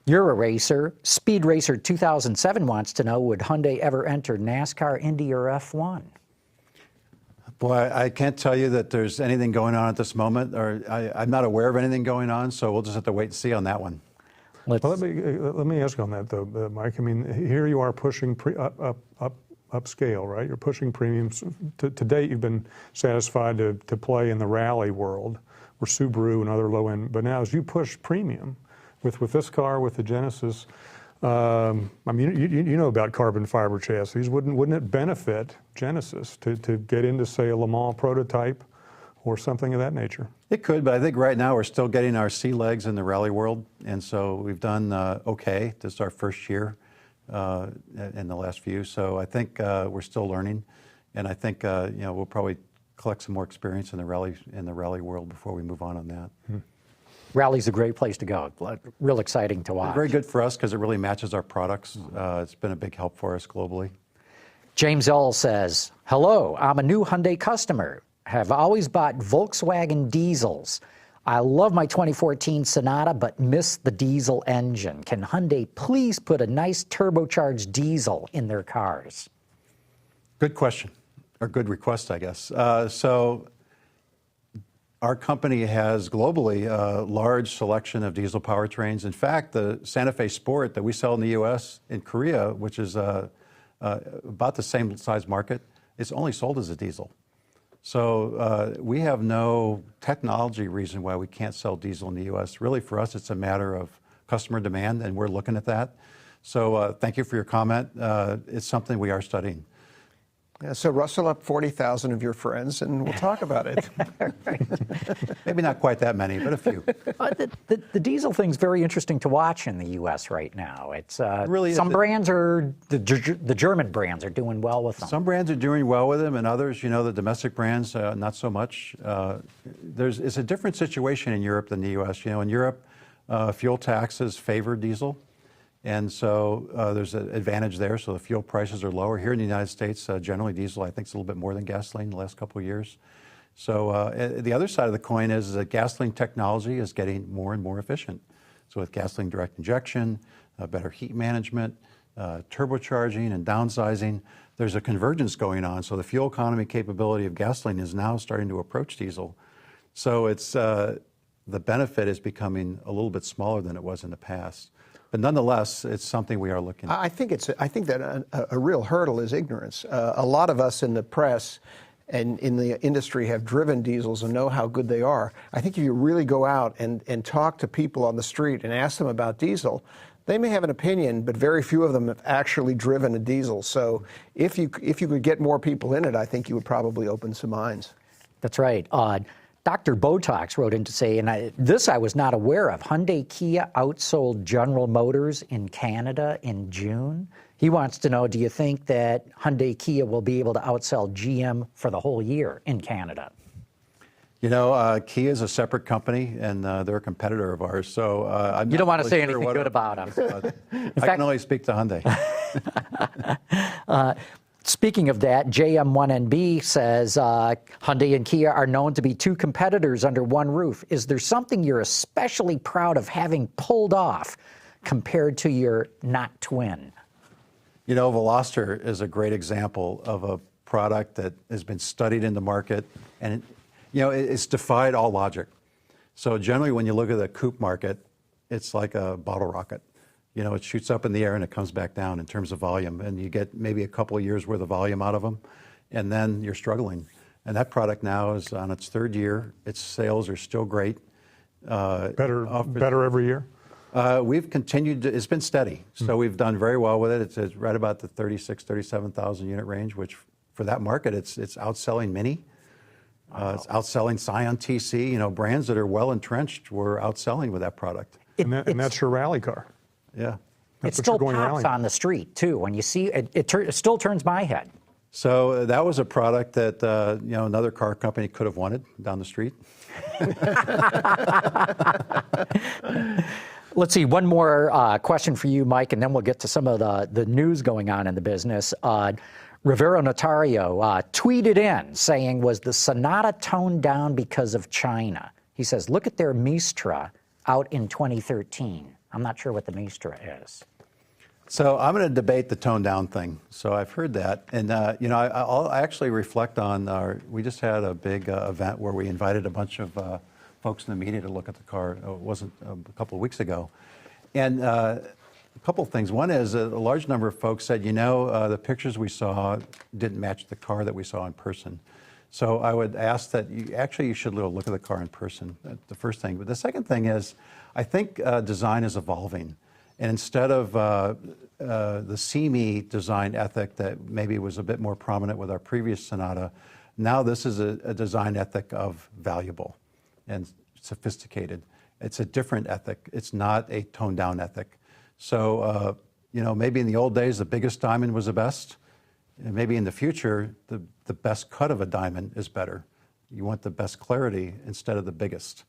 Speaker 2: You're a racer. Speed Racer 2007 wants to know, would Hyundai ever enter NASCAR, Indy, or F1?
Speaker 5: Boy, I can't tell you that there's anything going on at this moment, or I'm not aware of anything going on, so we'll just have to wait and see on that one.
Speaker 3: Well, let me ask you on that, though, Mike. I mean, here you are pushing upscale, right? You're pushing premiums. To date, you've been satisfied to play in the rally world, or Subaru and other low-end. But now, as you push premium with this car, with the Genesis, I mean, you know about carbon fiber chassis. Wouldn't it benefit Genesis to get into, say, a Le Mans prototype or something of that nature?
Speaker 5: It could, but I think right now we're still getting our sea legs in the rally world, and so we've done okay. This is our first year in the last few, so I think we're still learning, and I think we'll probably collect some more experience in the rally world before we move on that.
Speaker 3: Hmm.
Speaker 2: Rally's a great place to go. Real exciting to watch.
Speaker 5: Very good for us because it really matches our products. It's been a big help for us globally.
Speaker 2: James L. says, hello, I'm a new Hyundai customer. Have always bought Volkswagen diesels. I love my 2014 Sonata, but miss the diesel engine. Can Hyundai please put a nice turbocharged diesel in their cars?
Speaker 5: Good question, or good request, I guess. So our company has globally a large selection of diesel powertrains. In fact, the Santa Fe Sport that we sell in the U.S., in Korea, which is about the same size market, is only sold as a diesel. So we have no technology reason why we can't sell diesel in the U.S. Really, for us, it's a matter of customer demand, and we're looking at that. So thank you for your comment. It's something we are studying.
Speaker 4: Yeah, so rustle up 40,000 of your friends and we'll talk about it.
Speaker 5: Maybe not quite that many, but a few.
Speaker 2: The diesel thing's very interesting to watch in the U.S. right now. It's
Speaker 5: really
Speaker 2: some brands are the German brands are doing well with them.
Speaker 5: Some brands are doing well with them, and others, the domestic brands, not so much. It's a different situation in Europe than the U.S. In Europe, fuel taxes favor diesel. And so there's an advantage there, so the fuel prices are lower. Here in the United States, generally diesel, I think, is a little bit more than gasoline in the last couple of years. So the other side of the coin is that gasoline technology is getting more and more efficient. So with gasoline direct injection, better heat management, turbocharging and downsizing, there's a convergence going on. So the fuel economy capability of gasoline is now starting to approach diesel. So it's the benefit is becoming a little bit smaller than it was in the past. But nonetheless, it's something we are looking at.
Speaker 4: I think that a real hurdle is ignorance. A lot of us in the press and in the industry have driven diesels and know how good they are. I think if you really go out and talk to people on the street and ask them about diesel, they may have an opinion, but very few of them have actually driven a diesel. So if you could get more people in it, I think you would probably open some minds.
Speaker 2: That's right. Dr. Botox wrote in to say, and I was not aware of, Hyundai Kia outsold General Motors in Canada in June. He wants to know, do you think that Hyundai Kia will be able to outsell GM for the whole year in Canada?
Speaker 5: Kia is a separate company, and they're a competitor of ours. So
Speaker 2: you don't want to say anything good about them.
Speaker 5: I can only speak to Hyundai.
Speaker 2: Speaking of that, JM1NB says Hyundai and Kia are known to be two competitors under one roof. Is there something you're especially proud of having pulled off compared to your not twin?
Speaker 5: Veloster is a great example of a product that has been studied in the market, and it's defied all logic. So generally, when you look at the coupe market, it's like a bottle rocket. It shoots up in the air and it comes back down in terms of volume, and you get maybe a couple of years worth of volume out of them, and then you're struggling. And that product now is on its third year. Its sales are still great.
Speaker 3: Better every year?
Speaker 5: We've continued, it's been steady. So we've done very well with it. It's right about the 37,000 unit range, which for that market, it's outselling Mini. Wow. It's outselling Scion TC. Brands that are well entrenched were outselling with that product.
Speaker 3: And that's your rally car.
Speaker 5: Yeah.
Speaker 2: It still pops on the street, too. When you see it, it still turns my head.
Speaker 5: So that was a product that, another car company could have wanted down the street.
Speaker 2: Let's see, one more question for you, Mike, and then we'll get to some of the news going on in the business. Rivero Notario tweeted in saying, was the Sonata toned down because of China? He says, look at their Mistra out in 2013. I'm not sure what the Mistra is.
Speaker 5: So I'm going to debate the tone down thing. So I've heard that. And, I'll actually reflect on we just had a big event where we invited a bunch of folks in the media to look at the car. It wasn't a couple of weeks ago. And a couple of things. One is a large number of folks said, the pictures we saw didn't match the car that we saw in person. So I would ask that you should look at the car in person. That's the first thing. But the second thing is, I think design is evolving. And instead of the see-me design ethic that maybe was a bit more prominent with our previous Sonata, now this is a design ethic of valuable and sophisticated. It's a different ethic. It's not a toned-down ethic. So, maybe in the old days, the biggest diamond was the best. And maybe in the future, the best cut of a diamond is better. You want the best clarity instead of the biggest.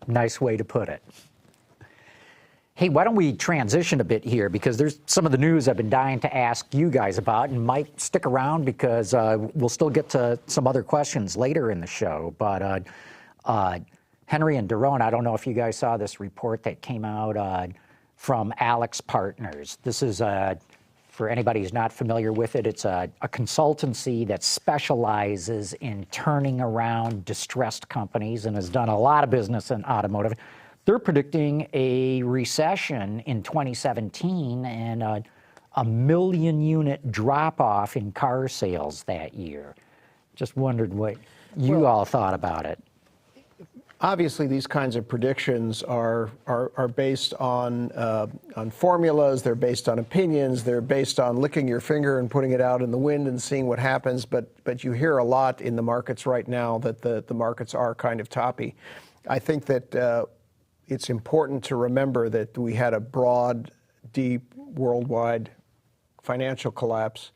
Speaker 2: Nice way to put it. Hey, why don't we transition a bit here, because there's some of the news I've been dying to ask you guys about, and Mike, stick around because we'll still get to some other questions later in the show. But Henry and Daron, I don't know if you guys saw this report that came out from AlixPartners. This is, for anybody who's not familiar with it, it's a consultancy that specializes in turning around distressed companies and has done a lot of business in automotive. They're predicting a recession in 2017 and a 1 million unit drop-off in car sales that year. Just wondered what you all thought about it.
Speaker 4: Obviously, these kinds of predictions are based on formulas. They're based on opinions. They're based on licking your finger and putting it out in the wind and seeing what happens. But you hear a lot in the markets right now that the markets are kind of toppy. I think that it's important to remember that we had a broad, deep, worldwide financial collapse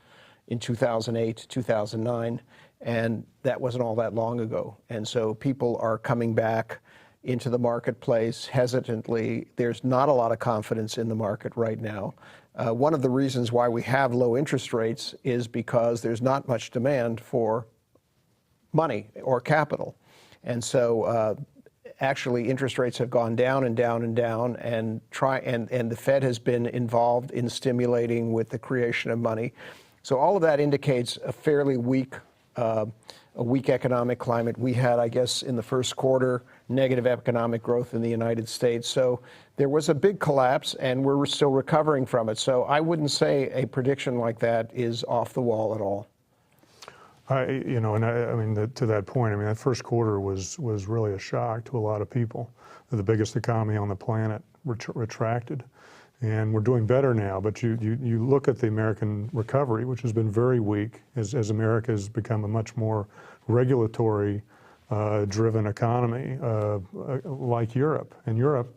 Speaker 4: in 2008, 2009. And that wasn't all that long ago. And so people are coming back into the marketplace hesitantly. There's not a lot of confidence in the market right now. One of the reasons why we have low interest rates is because there's not much demand for money or capital. And so actually interest rates have gone down and down and down, and the Fed has been involved in stimulating with the creation of money. So all of that indicates a fairly weak economic climate. We had, I guess, in the first quarter, negative economic growth in the United States. So there was a big collapse, and we're still recovering from it. So I wouldn't say a prediction like that is off the wall at all.
Speaker 3: I mean, to that point, I mean, that first quarter was really a shock to a lot of people. The biggest economy on the planet retracted. And we're doing better now, but you look at the American recovery, which has been very weak as America has become a much more regulatory driven economy like Europe. And Europe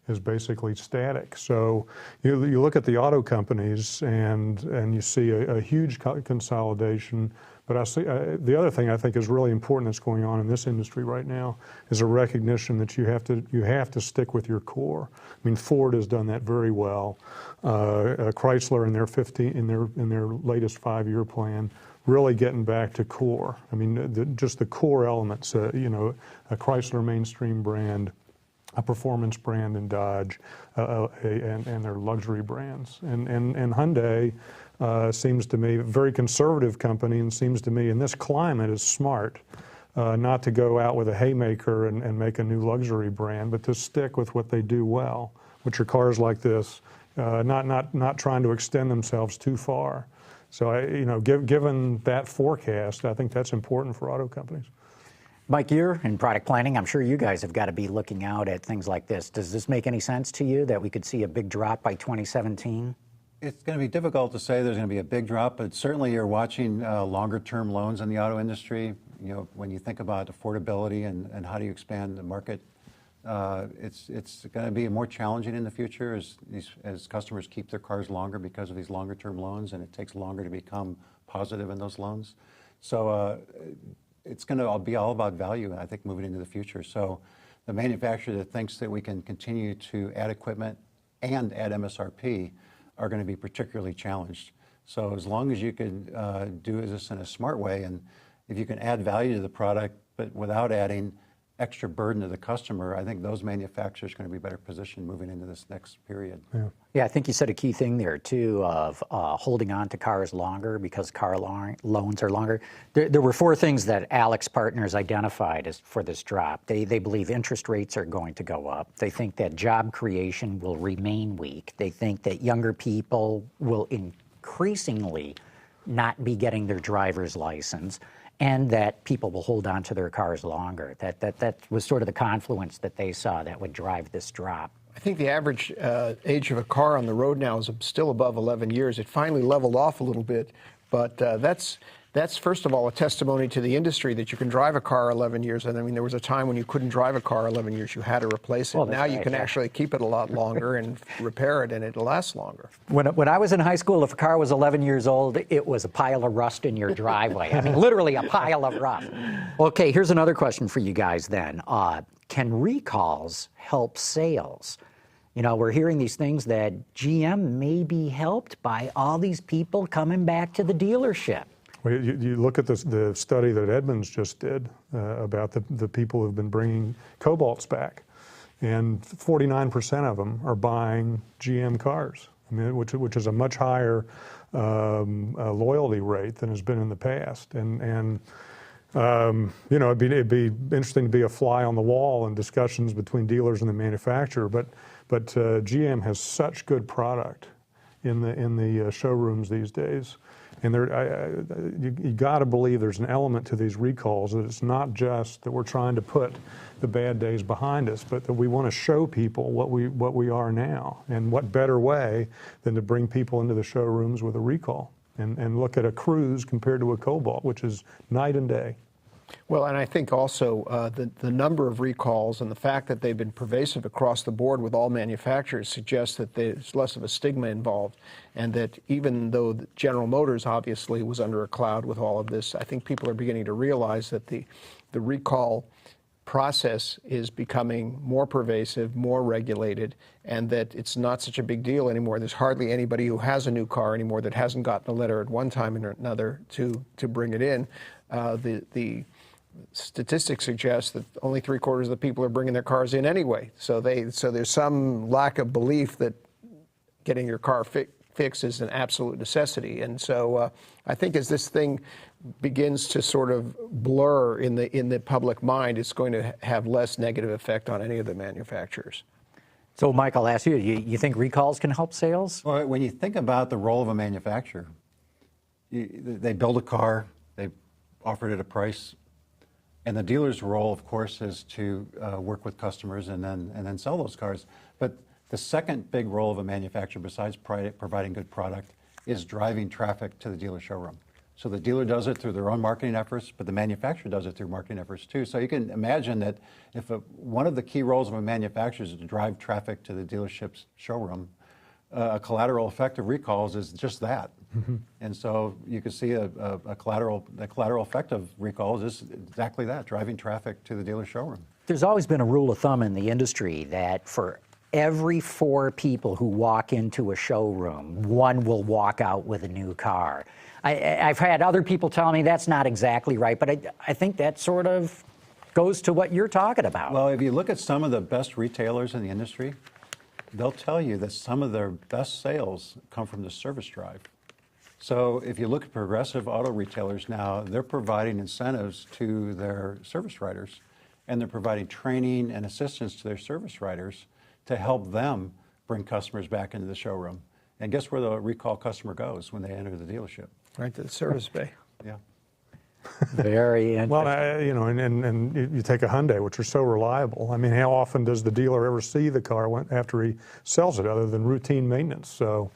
Speaker 3: is basically static. So you look at the auto companies and you see a huge consolidation. But I see the other thing I think is really important that's going on in this industry right now is a recognition that you have to stick with your core. I mean, Ford has done that very well. Chrysler in their latest 5-year plan, really getting back to core. I mean, just the core elements. A Chrysler mainstream brand, a performance brand in Dodge, and their luxury brands, and Hyundai. Seems to me a very conservative company, and seems to me in this climate is smart not to go out with a haymaker and make a new luxury brand, but to stick with what they do well, which are cars like this, not trying to extend themselves too far. So given that forecast, I think that's important for auto companies.
Speaker 2: Mike, you're in product planning. I'm sure you guys have got to be looking out at things like this. Does this make any sense to you that we could see a big drop by 2017?
Speaker 5: It's going to be difficult to say there's going to be a big drop, but certainly you're watching longer-term loans in the auto industry. When you think about affordability and how do you expand the market, it's going to be more challenging in the future as customers keep their cars longer because of these longer-term loans, and it takes longer to become positive in those loans. So it's going to be all about value, I think, moving into the future. So the manufacturer that thinks that we can continue to add equipment and add MSRP are going to be particularly challenged. So as long as you can do this in a smart way, and if you can add value to the product, but without adding extra burden to the customer, I think those manufacturers are going to be better positioned moving into this next period.
Speaker 2: Yeah, I think you said a key thing there, too, of holding on to cars longer because car loans are longer. There were 4 things that AlixPartners identified as for this drop. They believe interest rates are going to go up. They think that job creation will remain weak. They think that younger people will increasingly not be getting their driver's license, and that people will hold on to their cars longer. That was sort of the confluence that they saw that would drive this drop.
Speaker 4: I think the average age of a car on the road now is still above 11 years. It finally leveled off a little bit, but that's first of all a testimony to the industry that you can drive a car 11 years. And I mean, there was a time when you couldn't drive a car 11 years. You had to replace it.
Speaker 2: Well,
Speaker 4: now you can actually keep it a lot longer and repair it, and it'll last longer.
Speaker 2: When I was in high school, if a car was 11 years old, it was a pile of rust in your driveway. I mean, literally a pile of rust. Okay, here's another question for you guys then. Can recalls help sales? We're hearing these things that GM may be helped by all these people coming back to the dealership.
Speaker 3: Well, you look at the study that Edmunds just did about the people who've been bringing Cobalts back, and 49% of them are buying GM cars. I mean, which is a much higher loyalty rate than has been in the past. And it'd be interesting to be a fly on the wall in discussions between dealers and the manufacturer. But GM has such good product in the showrooms these days. And you got to believe there's an element to these recalls that it's not just that we're trying to put the bad days behind us, but that we want to show people what we are now. And what better way than to bring people into the showrooms with a recall and look at a Cruze compared to a Cobalt, which is night and day.
Speaker 4: Well, and I think also the number of recalls and the fact that they've been pervasive across the board with all manufacturers suggests that there's less of a stigma involved, and that even though General Motors obviously was under a cloud with all of this, I think people are beginning to realize that the recall process is becoming more pervasive, more regulated, and that it's not such a big deal anymore. There's hardly anybody who has a new car anymore that hasn't gotten a letter at one time or another to bring it in. The statistics suggest that only 3/4 of the people are bringing their cars in anyway. So there's some lack of belief that getting your car fixed is an absolute necessity. And so I think as this thing begins to sort of blur in the public mind, it's going to have less negative effect on any of the manufacturers.
Speaker 2: So, Mike, I'll ask you, you think recalls can help sales?
Speaker 5: Well, when you think about the role of a manufacturer, they build a car, they offer it at a price, and the dealer's role, of course, is to work with customers and then sell those cars. But the second big role of a manufacturer, besides providing good product, is driving traffic to the dealer showroom. So the dealer does it through their own marketing efforts, but the manufacturer does it through marketing efforts too. So you can imagine that if one of the key roles of a manufacturer is to drive traffic to the dealership's showroom, a collateral effect of recalls is just that. Mm-hmm. And so you can see the collateral effect of recalls is exactly that, driving traffic to the dealer showroom.
Speaker 2: There's always been a rule of thumb in the industry that for every 4 people who walk into a showroom, 1 will walk out with a new car. I've had other people tell me that's not exactly right, but I think that sort of goes to what you're talking about.
Speaker 5: Well, if you look at some of the best retailers in the industry, they'll tell you that some of their best sales come from the service drive. So if you look at progressive auto retailers now, they're providing incentives to their service writers, and they're providing training and assistance to their service writers to help them bring customers back into the showroom. And guess where the recall customer goes when they enter the dealership?
Speaker 4: Right to the service bay.
Speaker 5: Yeah.
Speaker 2: Very interesting.
Speaker 3: Well, and you take a Hyundai, which are so reliable. I mean, how often does the dealer ever see the car after he sells it, other than routine maintenance? So,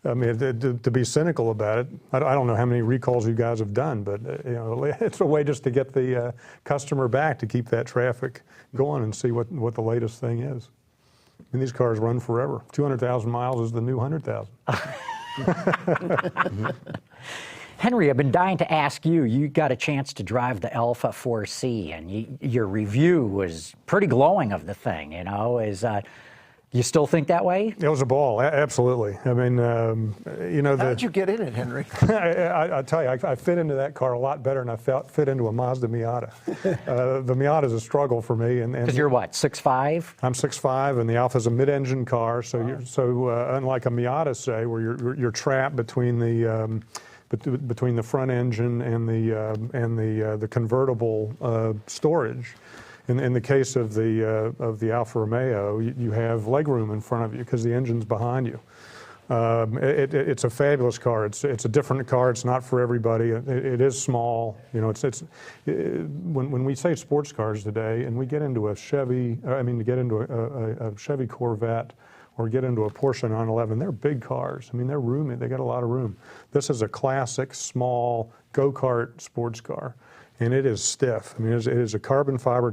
Speaker 3: I mean, to be cynical about it, I don't know how many recalls you guys have done, but it's a way just to get the customer back, to keep that traffic going and see what the latest thing is. I mean, these cars run forever. 200,000 miles is the new 100,000.
Speaker 2: Henry, I've been dying to ask you. You got a chance to drive the Alfa 4C, and your review was pretty glowing of the thing. You still think that way?
Speaker 3: It was a ball, absolutely. I mean,
Speaker 4: How did you get in it, Henry?
Speaker 3: I tell you, I fit into that car a lot better than I fit into a Mazda Miata. The Miata is a struggle for me.
Speaker 2: Because you're what, 6'5"?
Speaker 3: I'm 6'5", and the Alfa's a mid-engine car, so unlike a Miata, say, where you're trapped between the front engine and the convertible storage. In the case of the Alfa Romeo, you have legroom in front of you because the engine's behind you. It's a fabulous car. It's a different car. It's not for everybody. It is small. When we say sports cars today, and we get into a Chevy, a Chevy Corvette, or get into a Porsche 911, they're big cars. I mean, they're roomy. They got a lot of room. This is a classic, small go-kart sports car. And it is stiff. I mean, it is a carbon fiber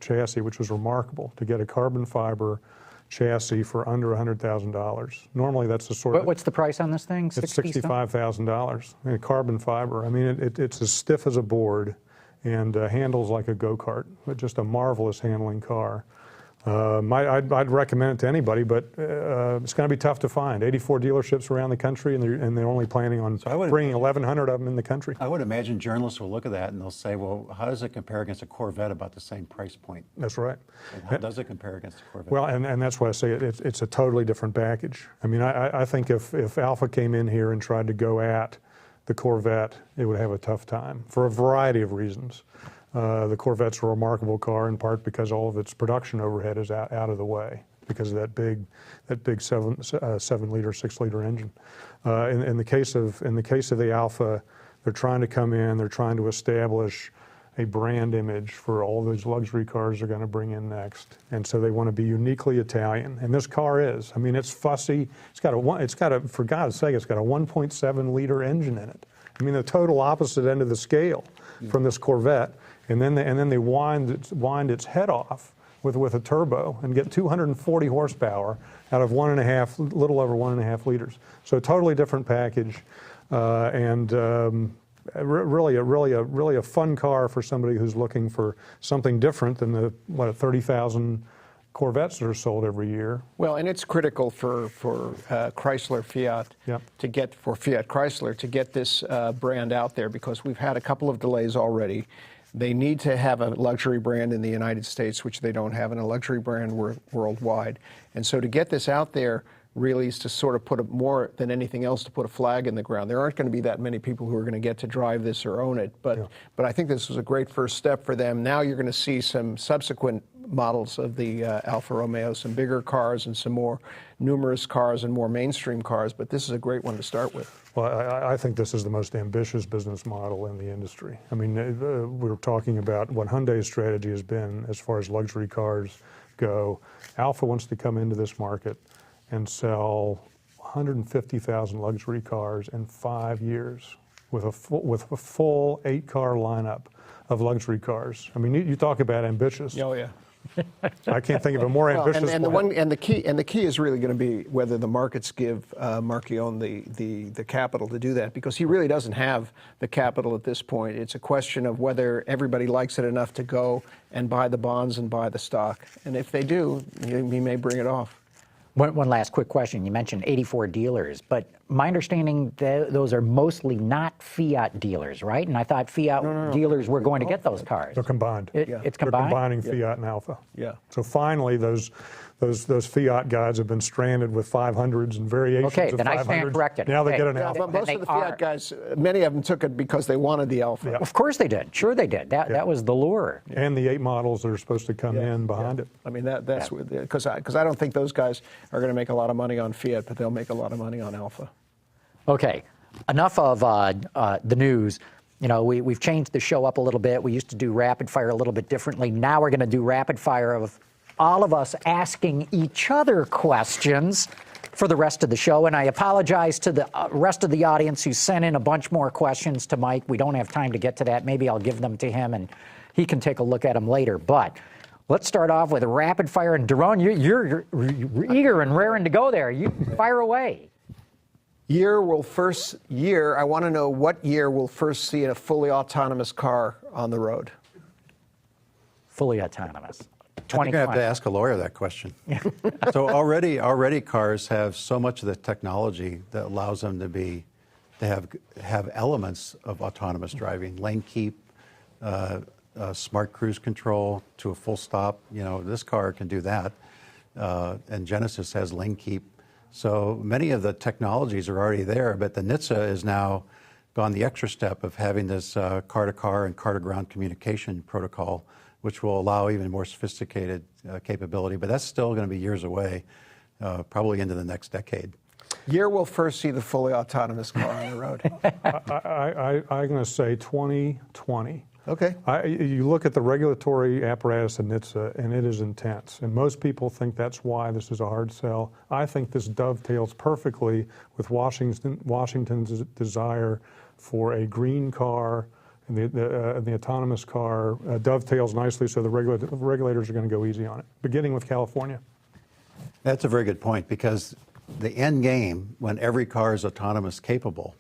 Speaker 3: chassis, which was remarkable to get a carbon fiber chassis for under $100,000. Normally, that's the sort of...
Speaker 2: What's the price on this thing?
Speaker 3: It's $65,000. And carbon fiber. I mean, it's as stiff as a board and handles like a go-kart. Just a marvelous handling car. I'd recommend it to anybody, but it's going to be tough to find. 84 dealerships around the country, and they're only planning on bringing 1,100 of them in the country.
Speaker 5: I would imagine journalists will look at that and they'll say, well, how does it compare against a Corvette about the same price point?
Speaker 3: That's right.
Speaker 5: And how does it compare against a Corvette?
Speaker 3: Well, and that's why I say it's a totally different package. I mean, I think if Alfa came in here and tried to go at the Corvette, it would have a tough time for a variety of reasons. The Corvette's a remarkable car, in part because all of its production overhead is out of the way. because of that big 7-liter, 6-liter engine. In the case of the Alfa, they're trying to come in. They're trying to establish a brand image for all those luxury cars they're going to bring in next, and so they want to be uniquely Italian. And this car is. I mean, it's fussy. It's got a for God's sake, it's got a 1.7-liter engine in it. I mean, the total opposite end of the scale from this Corvette. And then they wind its head off with a turbo and get 240 horsepower out of little over 1.5 liters. So a totally different package, and really a fun car for somebody who's looking for something different than the 30,000 Corvettes that are sold every year.
Speaker 4: Well, and it's critical for Chrysler Fiat for Fiat Chrysler to get this brand out there, because we've had a couple of delays already. They need to have a luxury brand in the United States, which they don't have, and a luxury brand worldwide. And so to get this out there really is to sort of put more than anything else, to put a flag in the ground. There aren't going to be that many people who are going to get to drive this or own it, but I think this was a great first step for them. Now you're going to see some subsequent models of the Alfa Romeo, some bigger cars and some more numerous cars and more mainstream cars, but this is a great one to start with.
Speaker 3: Well, I think this is the most ambitious business model in the industry. I mean, we're talking about what Hyundai's strategy has been as far as luxury cars go. Alfa wants to come into this market and sell 150,000 luxury cars in 5 years with a full 8-car lineup of luxury cars. I mean, you talk about ambitious.
Speaker 4: Oh yeah.
Speaker 3: I can't think of a more ambitious
Speaker 4: and
Speaker 3: plan.
Speaker 4: the key is really going to be whether the markets give Marchionne the capital to do that, because he really doesn't have the capital at this point. It's a question of whether everybody likes it enough to go and buy the bonds and buy the stock, and if they do, he may bring it off.
Speaker 2: One last quick question. You mentioned 84 dealers, but my understanding those are mostly not Fiat dealers, right? And I thought Fiat dealers were going to get those cars.
Speaker 3: They're combined.
Speaker 2: It's
Speaker 3: They're
Speaker 2: combined?
Speaker 3: combining Fiat and Alfa.
Speaker 4: Yeah.
Speaker 3: So finally, those Fiat guys have been stranded with 500s and variations
Speaker 2: Okay,
Speaker 3: of 500s.
Speaker 2: then I stand corrected.
Speaker 3: Now they
Speaker 2: Okay.
Speaker 3: get an
Speaker 4: Yeah,
Speaker 3: Alfa.
Speaker 4: but most of the Fiat guys, many of them took it because they wanted the Alfa.
Speaker 3: Yeah.
Speaker 2: Of course they did. Sure they did. That was the lure.
Speaker 3: And the 8 models that are supposed to come in behind it.
Speaker 4: I mean, that's because I don't think those guys are going to make a lot of money on Fiat, but they'll make a lot of money on Alfa.
Speaker 2: Okay, enough of the news. You know, we've changed the show up a little bit. We used to do rapid fire a little bit differently. Now we're going to do rapid fire of all of us asking each other questions for the rest of the show. And I apologize to the rest of the audience who sent in a bunch more questions to Mike. We don't have time to get to that. Maybe I'll give them to him and he can take a look at them later. But let's start off with a rapid fire. And Daron, you're eager and raring to go there. You fire away.
Speaker 4: I want to know what year we'll first see a fully autonomous car on the road.
Speaker 2: Fully autonomous.
Speaker 5: I think I have to ask a lawyer that question. So already cars have so much of the technology that allows them to have elements of autonomous driving, lane keep, smart cruise control to a full stop. You know, this car can do that, and Genesis has lane keep. So many of the technologies are already there, but the NHTSA has now gone the extra step of having this car-to-car and car-to-ground communication protocol, which will allow even more sophisticated capability. But that's still going to be years away, probably into the next decade.
Speaker 4: Year we'll first see the fully autonomous car on the road.
Speaker 3: I'm going to say 2020.
Speaker 4: Okay.
Speaker 3: You look at the regulatory apparatus in NHTSA, and it is intense. And most people think that's why this is a hard sell. I think this dovetails perfectly with Washington's desire for a green car. And the autonomous car dovetails nicely, so the regulators are going to go easy on it, beginning with California.
Speaker 5: That's a very good point, because the end game, when every car is autonomous capable,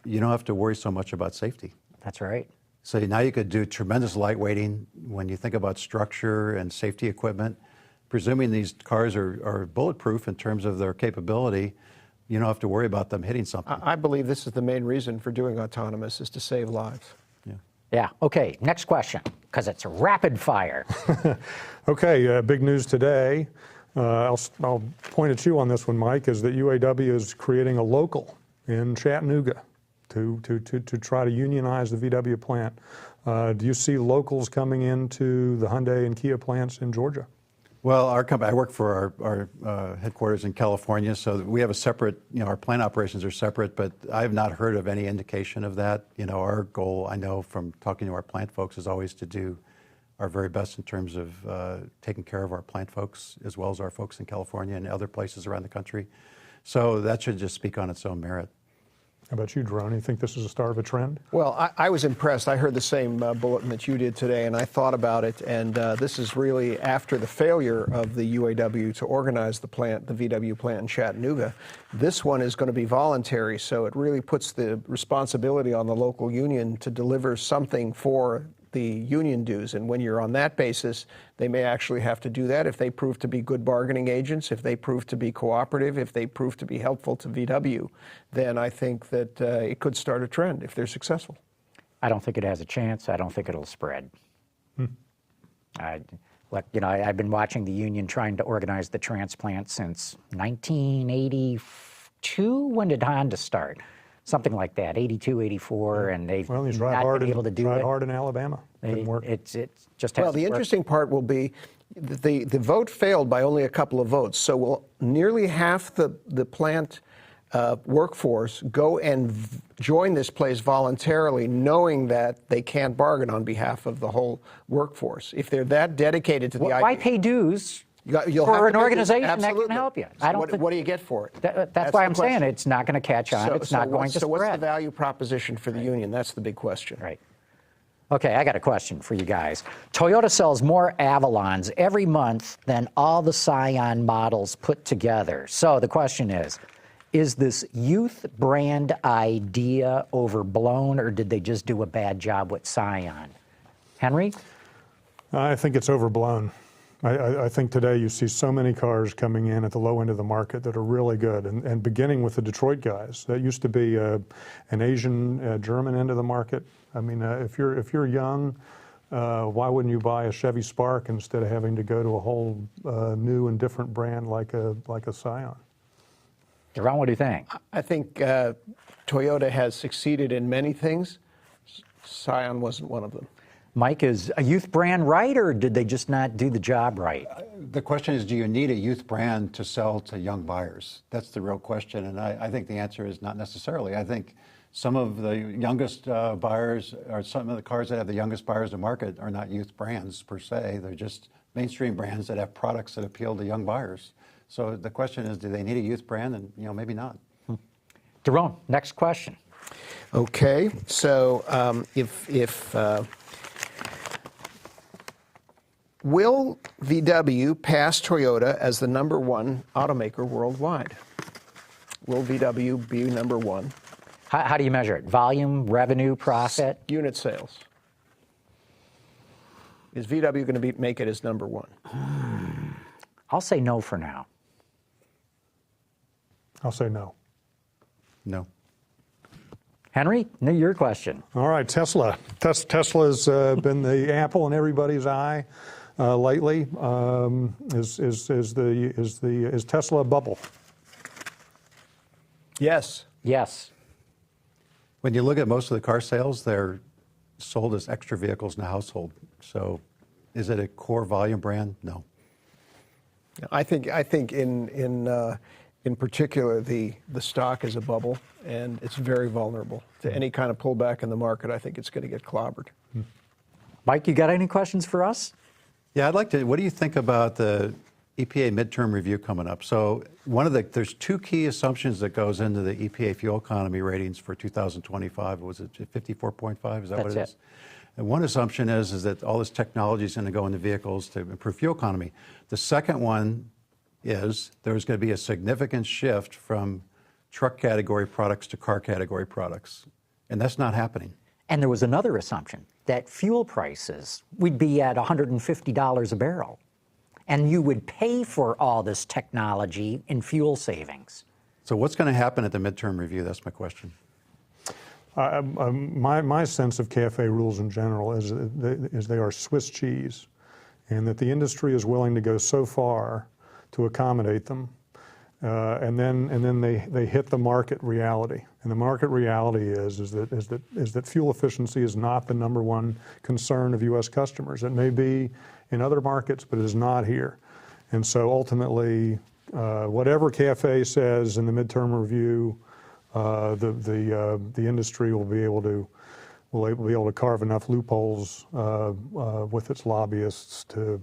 Speaker 5: you don't have to worry so much about safety.
Speaker 2: That's right.
Speaker 5: So now you could do tremendous lightweighting when you think about structure and safety equipment. Presuming these cars are bulletproof in terms of their capability, you don't have to worry about them hitting something.
Speaker 4: I believe this is the main reason for doing autonomous, is to save lives.
Speaker 2: Yeah. Okay. Next question, because it's rapid fire.
Speaker 3: Okay. Big news today. I'll point at you on this one, Mike, is that UAW is creating a local in Chattanooga to try to unionize the VW plant. Do you see locals coming into the Hyundai and Kia plants in Georgia?
Speaker 5: Well, our company, I work for our headquarters in California, so we have a separate, our plant operations are separate, but I have not heard of any indication of that. Our goal, I know from talking to our plant folks, is always to do our very best in terms of taking care of our plant folks, as well as our folks in California and other places around the country. So that should just speak on its own merit.
Speaker 3: How about you, Drone? You think this is the start of a trend?
Speaker 4: Well, I was impressed. I heard the same bulletin that you did today, and I thought about it. And this is really after the failure of the UAW to organize the plant, the VW plant in Chattanooga. This one is going to be voluntary, so it really puts the responsibility on the local union to deliver something for the union dues. And when you're on that basis, they may actually have to do that if they prove to be good bargaining agents, if they prove to be cooperative, if they prove to be helpful to VW, then I think that it could start a trend if they're successful.
Speaker 2: I don't think it has a chance. I don't think it'll spread. I've been watching the union trying to organize the transplant since 1982. When did Honda start? Something like that, 82, 84, and they've not been able to do it.
Speaker 3: Tried hard in Alabama. Didn't work.
Speaker 2: It just
Speaker 4: Well,
Speaker 2: hasn't
Speaker 4: the interesting part will be the vote failed by only a couple of votes. So will nearly half the plant workforce go and join this place voluntarily, knowing that they can't bargain on behalf of the whole workforce. If they're that dedicated to the idea.
Speaker 2: Why pay dues?
Speaker 4: You'll
Speaker 2: for
Speaker 4: have
Speaker 2: an
Speaker 4: to
Speaker 2: organization
Speaker 4: absolutely.
Speaker 2: that can help you.
Speaker 4: So what do you get for it?
Speaker 2: That's why I'm saying it's not going to catch on. It's not going to
Speaker 4: So
Speaker 2: spread.
Speaker 4: what's the value proposition for the union? That's the big question.
Speaker 2: Right. Okay, I got a question for you guys. Toyota sells more Avalons every month than all the Scion models put together. So the question is this youth brand idea overblown, or did they just do a bad job with Scion? Henry?
Speaker 3: I think it's overblown. I think today you see so many cars coming in at the low end of the market that are really good, and beginning with the Detroit guys. That used to be an Asian, German end of the market. I mean, if you're young, why wouldn't you buy a Chevy Spark instead of having to go to a whole new and different brand like a Scion?
Speaker 2: Ron, what do you think?
Speaker 4: I think Toyota has succeeded in many things. Scion wasn't one of them.
Speaker 2: Mike, is a youth brand right, or did they just not do the job right?
Speaker 5: The question is, do you need a youth brand to sell to young buyers? That's the real question, and I think the answer is not necessarily. I think some of the youngest buyers, or some of the cars that have the youngest buyers in the market, are not youth brands per se. They're just mainstream brands that have products that appeal to young buyers. So the question is, do they need a youth brand? And maybe not.
Speaker 2: Daron, next question.
Speaker 4: Okay, so will VW pass Toyota as the #1 automaker worldwide? Will VW be #1?
Speaker 2: How do you measure it? Volume, revenue, profit?
Speaker 4: Unit sales. Is VW going to make it as #1?
Speaker 2: I'll say no for now.
Speaker 3: I'll say no.
Speaker 5: No.
Speaker 2: Henry, your question.
Speaker 3: All right, Tesla. Tesla's been the apple in everybody's eye lately. Is Tesla a bubble?
Speaker 4: Yes.
Speaker 2: Yes.
Speaker 5: When you look at most of the car sales, they're sold as extra vehicles in the household. So is it a core volume brand? No.
Speaker 4: I think in particular the stock is a bubble, and it's very vulnerable to any kind of pullback in the market. I think it's going to get clobbered.
Speaker 2: Mike, you got any questions for us?
Speaker 5: Yeah, I'd like to. What do you think about the EPA midterm review coming up? So there's two key assumptions that goes into the EPA fuel economy ratings for 2025. Was it 54.5? Is that what it is? And one assumption is that all this technology is going to go into vehicles to improve fuel economy. The second one is there's going to be a significant shift from truck category products to car category products. And that's not happening.
Speaker 2: And there was another assumption that fuel prices would be at $150 a barrel. And you would pay for all this technology in fuel savings.
Speaker 5: So what's going to happen at the midterm review? That's my question.
Speaker 3: My sense of CAFE rules in general is they are Swiss cheese, and that the industry is willing to go so far to accommodate them, and then they hit the market reality. And the market reality is that fuel efficiency is not the #1 concern of U.S. customers. It may be in other markets, but it is not here. And so ultimately, whatever CAFE says in the midterm review, the industry will be able to carve enough loopholes with its lobbyists to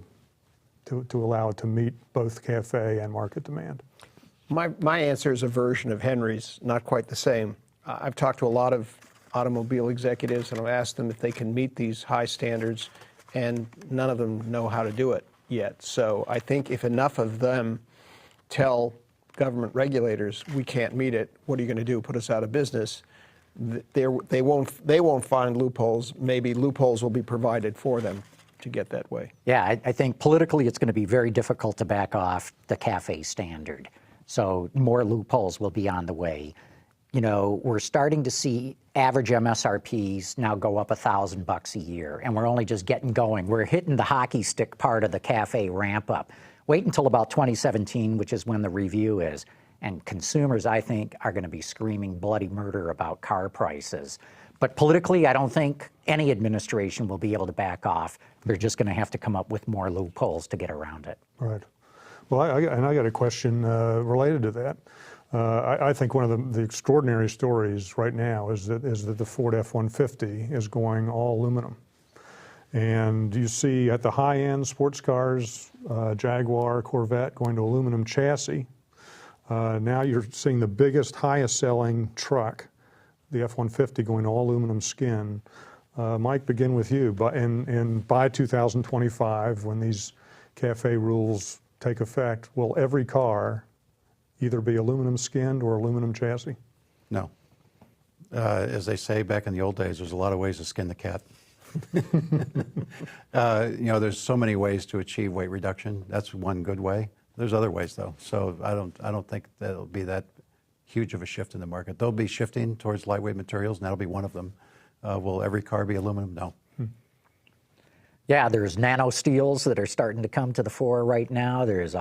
Speaker 3: allow it to meet both CAFE and market demand.
Speaker 4: My answer is a version of Henry's, not quite the same. I've talked to a lot of automobile executives and I've asked them if they can meet these high standards, and none of them know how to do it yet. So I think if enough of them tell government regulators we can't meet it, what are you going to do? Put us out of business? They won't find loopholes. Maybe loopholes will be provided for them to get that way.
Speaker 2: Yeah, I think politically it's going to be very difficult to back off the CAFE standard. So more loopholes will be on the way. You know, we're starting to see average MSRPs now go up $1,000 a year, and we're only just getting going. We're hitting the hockey stick part of the CAFE ramp up. Wait until about 2017, which is when the review is, and consumers, I think, are going to be screaming bloody murder about car prices. But politically, I don't think any administration will be able to back off. They're just going to have to come up with more loopholes to get around it.
Speaker 3: Right. Well, I got a question related to that. I think one of the extraordinary stories right now is that the Ford F-150 is going all aluminum. And you see at the high-end sports cars, Jaguar, Corvette going to aluminum chassis. Now you're seeing the biggest, highest-selling truck, the F-150, going all aluminum skin. Mike, begin with you. By 2025, when these CAFE rules take effect, will every car either be aluminum skinned or aluminum chassis?
Speaker 5: No. As they say back in the old days, there's a lot of ways to skin the cat. You know, there's so many ways to achieve weight reduction. That's one good way. There's other ways, though. So I don't think that'll be that huge of a shift in the market. They'll be shifting towards lightweight materials, and that'll be one of them. Will every car be aluminum? No.
Speaker 2: Yeah, there's nano steels that are starting to come to the fore right now. There's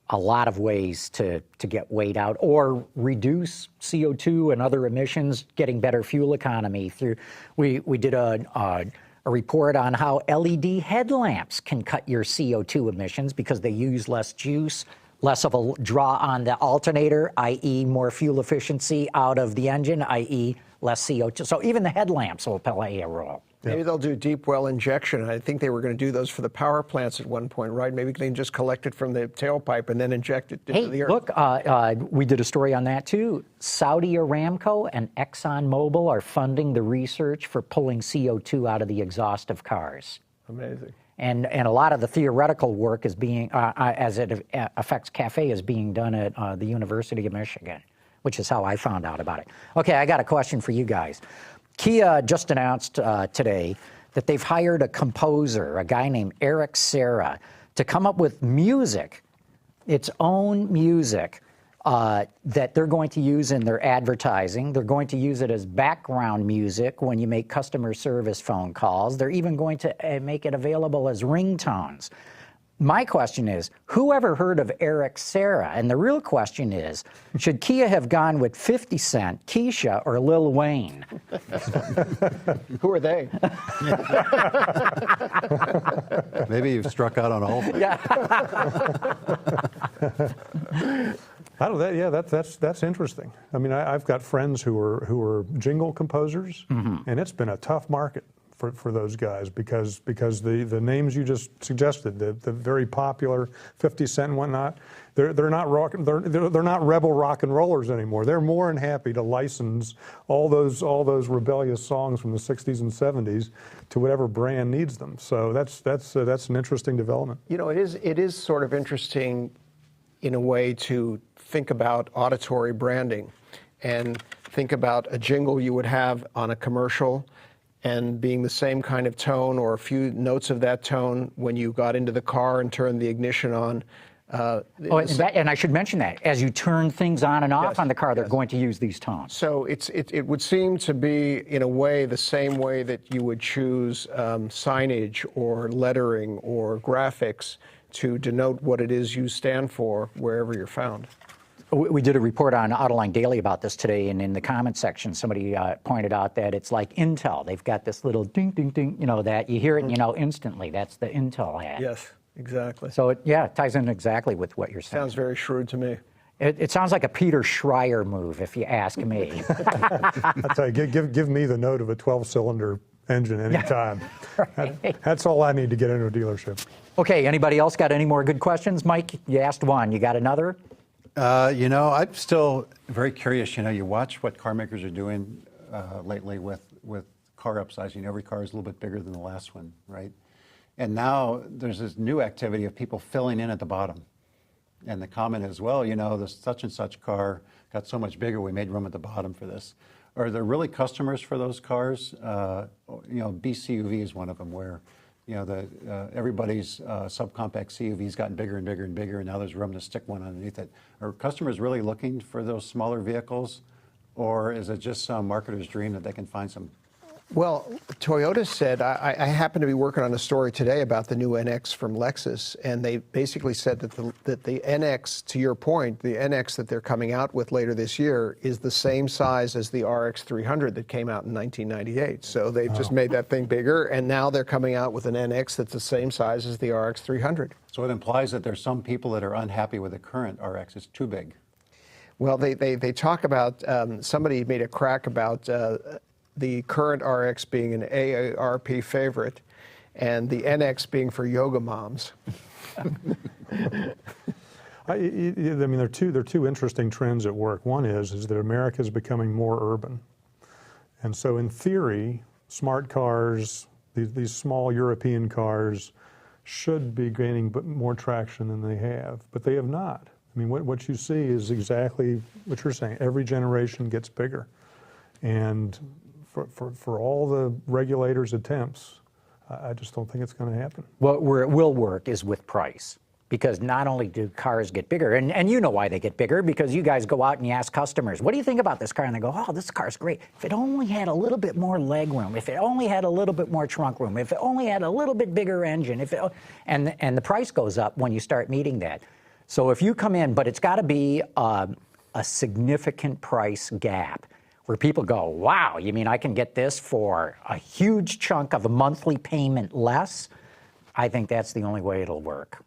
Speaker 2: a lot of ways to get weight out or reduce CO2 and other emissions, getting better fuel economy through. We did a report on how LED headlamps can cut your CO2 emissions because they use less juice, less of a draw on the alternator, i.e. more fuel efficiency out of the engine, i.e. less CO2. So even the headlamps will play a role.
Speaker 4: Maybe they'll do deep well injection. I think they were going to do those for the power plants at one point, right? Maybe they can just collect it from the tailpipe and then inject it into the earth.
Speaker 2: Look, we did a story on that too. Saudi Aramco and ExxonMobil are funding the research for pulling CO2 out of the exhaust of cars.
Speaker 4: Amazing.
Speaker 2: And a lot of the theoretical work is being, as it affects CAFE, is being done at the University of Michigan, which is how I found out about it. Okay, I got a question for you guys. Kia just announced today that they've hired a composer, a guy named Eric Serra, to come up with music, its own music, that they're going to use in their advertising. They're going to use it as background music when you make customer service phone calls. They're even going to make it available as ringtones. My question is, who ever heard of Eric Serra? And the real question is, should Kia have gone with 50 Cent, Keisha, or Lil Wayne?
Speaker 4: Who are they?
Speaker 5: Maybe you've struck out on all of them.
Speaker 2: Yeah.
Speaker 3: That's interesting. I mean, I've got friends who are jingle composers, and it's been a tough market for those guys because the names you just suggested, the very popular 50 Cent and whatnot, they're not rebel rock and rollers anymore. They're more than happy to license all those rebellious songs from the 60s and 70s to whatever brand needs them. So that's an interesting development.
Speaker 4: You know, it is sort of interesting in a way to think about auditory branding and think about a jingle you would have on a commercial and being the same kind of tone or a few notes of that tone when you got into the car and turned the ignition on.
Speaker 2: And I should mention that as you turn things on and off on the car, they're going to use these tones.
Speaker 4: So it would seem to be, in a way, the same way that you would choose signage or lettering or graphics to denote what it is you stand for wherever you're found.
Speaker 2: We did a report on Autoline Daily about this today, and in the comment section, somebody pointed out that it's like Intel. They've got this little ding, ding, ding, that you hear it and you know instantly that's the Intel ad.
Speaker 4: Yes. Exactly.
Speaker 2: So it ties in exactly with what you're saying.
Speaker 4: Sounds very shrewd to me.
Speaker 2: It sounds like a Peter Schreier move, if you ask me.
Speaker 3: I tell you, give me the note of a 12-cylinder engine anytime. That's all I need to get into a dealership.
Speaker 2: Okay, anybody else got any more good questions? Mike, you asked one. You got another?
Speaker 5: I'm still very curious. You watch what car makers are doing lately with car upsizing. Every car is a little bit bigger than the last one, right? And now there's this new activity of people filling in at the bottom. And the comment is, well, this such and such car got so much bigger, we made room at the bottom for this. Are there really customers for those cars? BCUV is one of them where, everybody's subcompact CUV's gotten bigger and bigger and bigger, and now there's room to stick one underneath it. Are customers really looking for those smaller vehicles, or is it just some marketer's dream that they can find some?
Speaker 4: Well, Toyota said, I happen to be working on a story today about the new NX from Lexus, and they basically said that the NX, to your point, the NX that they're coming out with later this year is the same size as the RX 300 that came out in 1998. So they've just made that thing bigger, and now they're coming out with an NX that's the same size as the RX 300.
Speaker 5: So it implies that there's some people that are unhappy with the current RX. It's too big.
Speaker 4: Well, they talk about, somebody made a crack about the current RX being an AARP favorite, and the NX being for yoga moms.
Speaker 3: I mean, there are two interesting trends at work. One is that America is becoming more urban, and so in theory, smart cars, these small European cars, should be gaining more traction than they have, but they have not. I mean, what you see is exactly what you're saying. Every generation gets bigger, and for all the regulators' attempts, I just don't think it's going to happen.
Speaker 2: Well, where it will work is with price, because not only do cars get bigger, and you know why they get bigger, because you guys go out and you ask customers, what do you think about this car? And they go, oh, this car's great. If it only had a little bit more leg room, if it only had a little bit more trunk room, if it only had a little bit bigger engine, and the price goes up when you start meeting that. So if you come in, but it's got to be a significant price gap, where people go, wow, you mean I can get this for a huge chunk of a monthly payment less? I think that's the only way it'll work.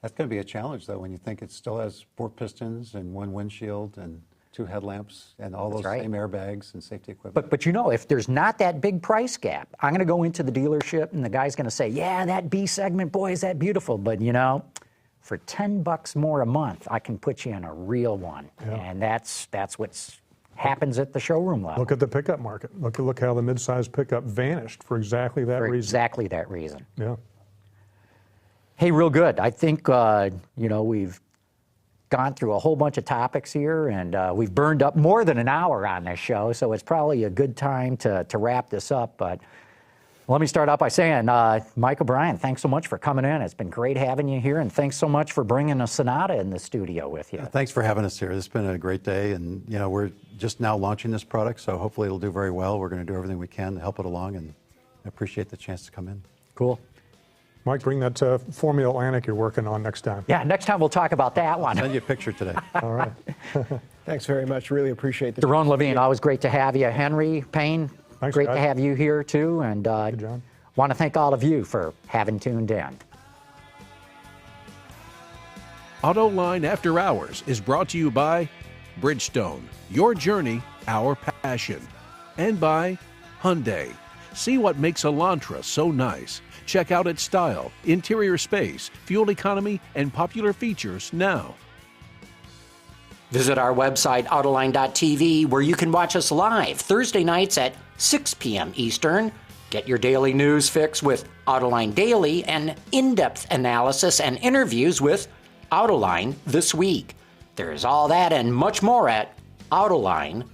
Speaker 5: That's going to be a challenge, though, when you think it still has 4 pistons and 1 windshield and 2 headlamps and all those same airbags and safety equipment.
Speaker 2: But if there's not that big price gap, I'm going to go into the dealership and the guy's going to say, yeah, that B segment, boy, is that beautiful. But, for $10 more a month, I can put you in a real one. Yeah. And that's what's happens at the showroom level.
Speaker 3: Look at the pickup market. Look how the midsize pickup vanished for exactly that reason.
Speaker 2: Exactly that reason.
Speaker 3: Yeah.
Speaker 2: Hey, real good. I think we've gone through a whole bunch of topics here, and we've burned up more than an hour on this show, so it's probably a good time to wrap this up. But let me start out by saying, Mike O'Brien, thanks so much for coming in. It's been great having you here, and thanks so much for bringing a Sonata in the studio with you.
Speaker 5: Thanks for having us here. It's been a great day, and we're just now launching this product, so hopefully it'll do very well. We're going to do everything we can to help it along, and I appreciate the chance to come in.
Speaker 2: Cool.
Speaker 3: Mike, bring that Formula Atlantic you're working on next time.
Speaker 2: Yeah, next time we'll talk about that one.
Speaker 5: I'll send you a picture today.
Speaker 3: All right.
Speaker 4: Thanks very much. Really appreciate the
Speaker 2: Daron Levine, always great to have you. Henry Payne,
Speaker 3: thanks,
Speaker 2: great
Speaker 3: guys.
Speaker 2: to have you here too. And
Speaker 3: Good job.
Speaker 2: Want to thank all of you for having tuned in.
Speaker 1: AutoLine After Hours is brought to you by Bridgestone, your journey, our passion. And by Hyundai. See what makes Elantra so nice. Check out its style, interior space, fuel economy, and popular features now.
Speaker 9: Visit our website, Autoline.tv, where you can watch us live Thursday nights at 6 p.m. Eastern. Get your daily news fix with Autoline Daily and in-depth analysis and interviews with Autoline This Week. There's all that and much more at Autoline.tv.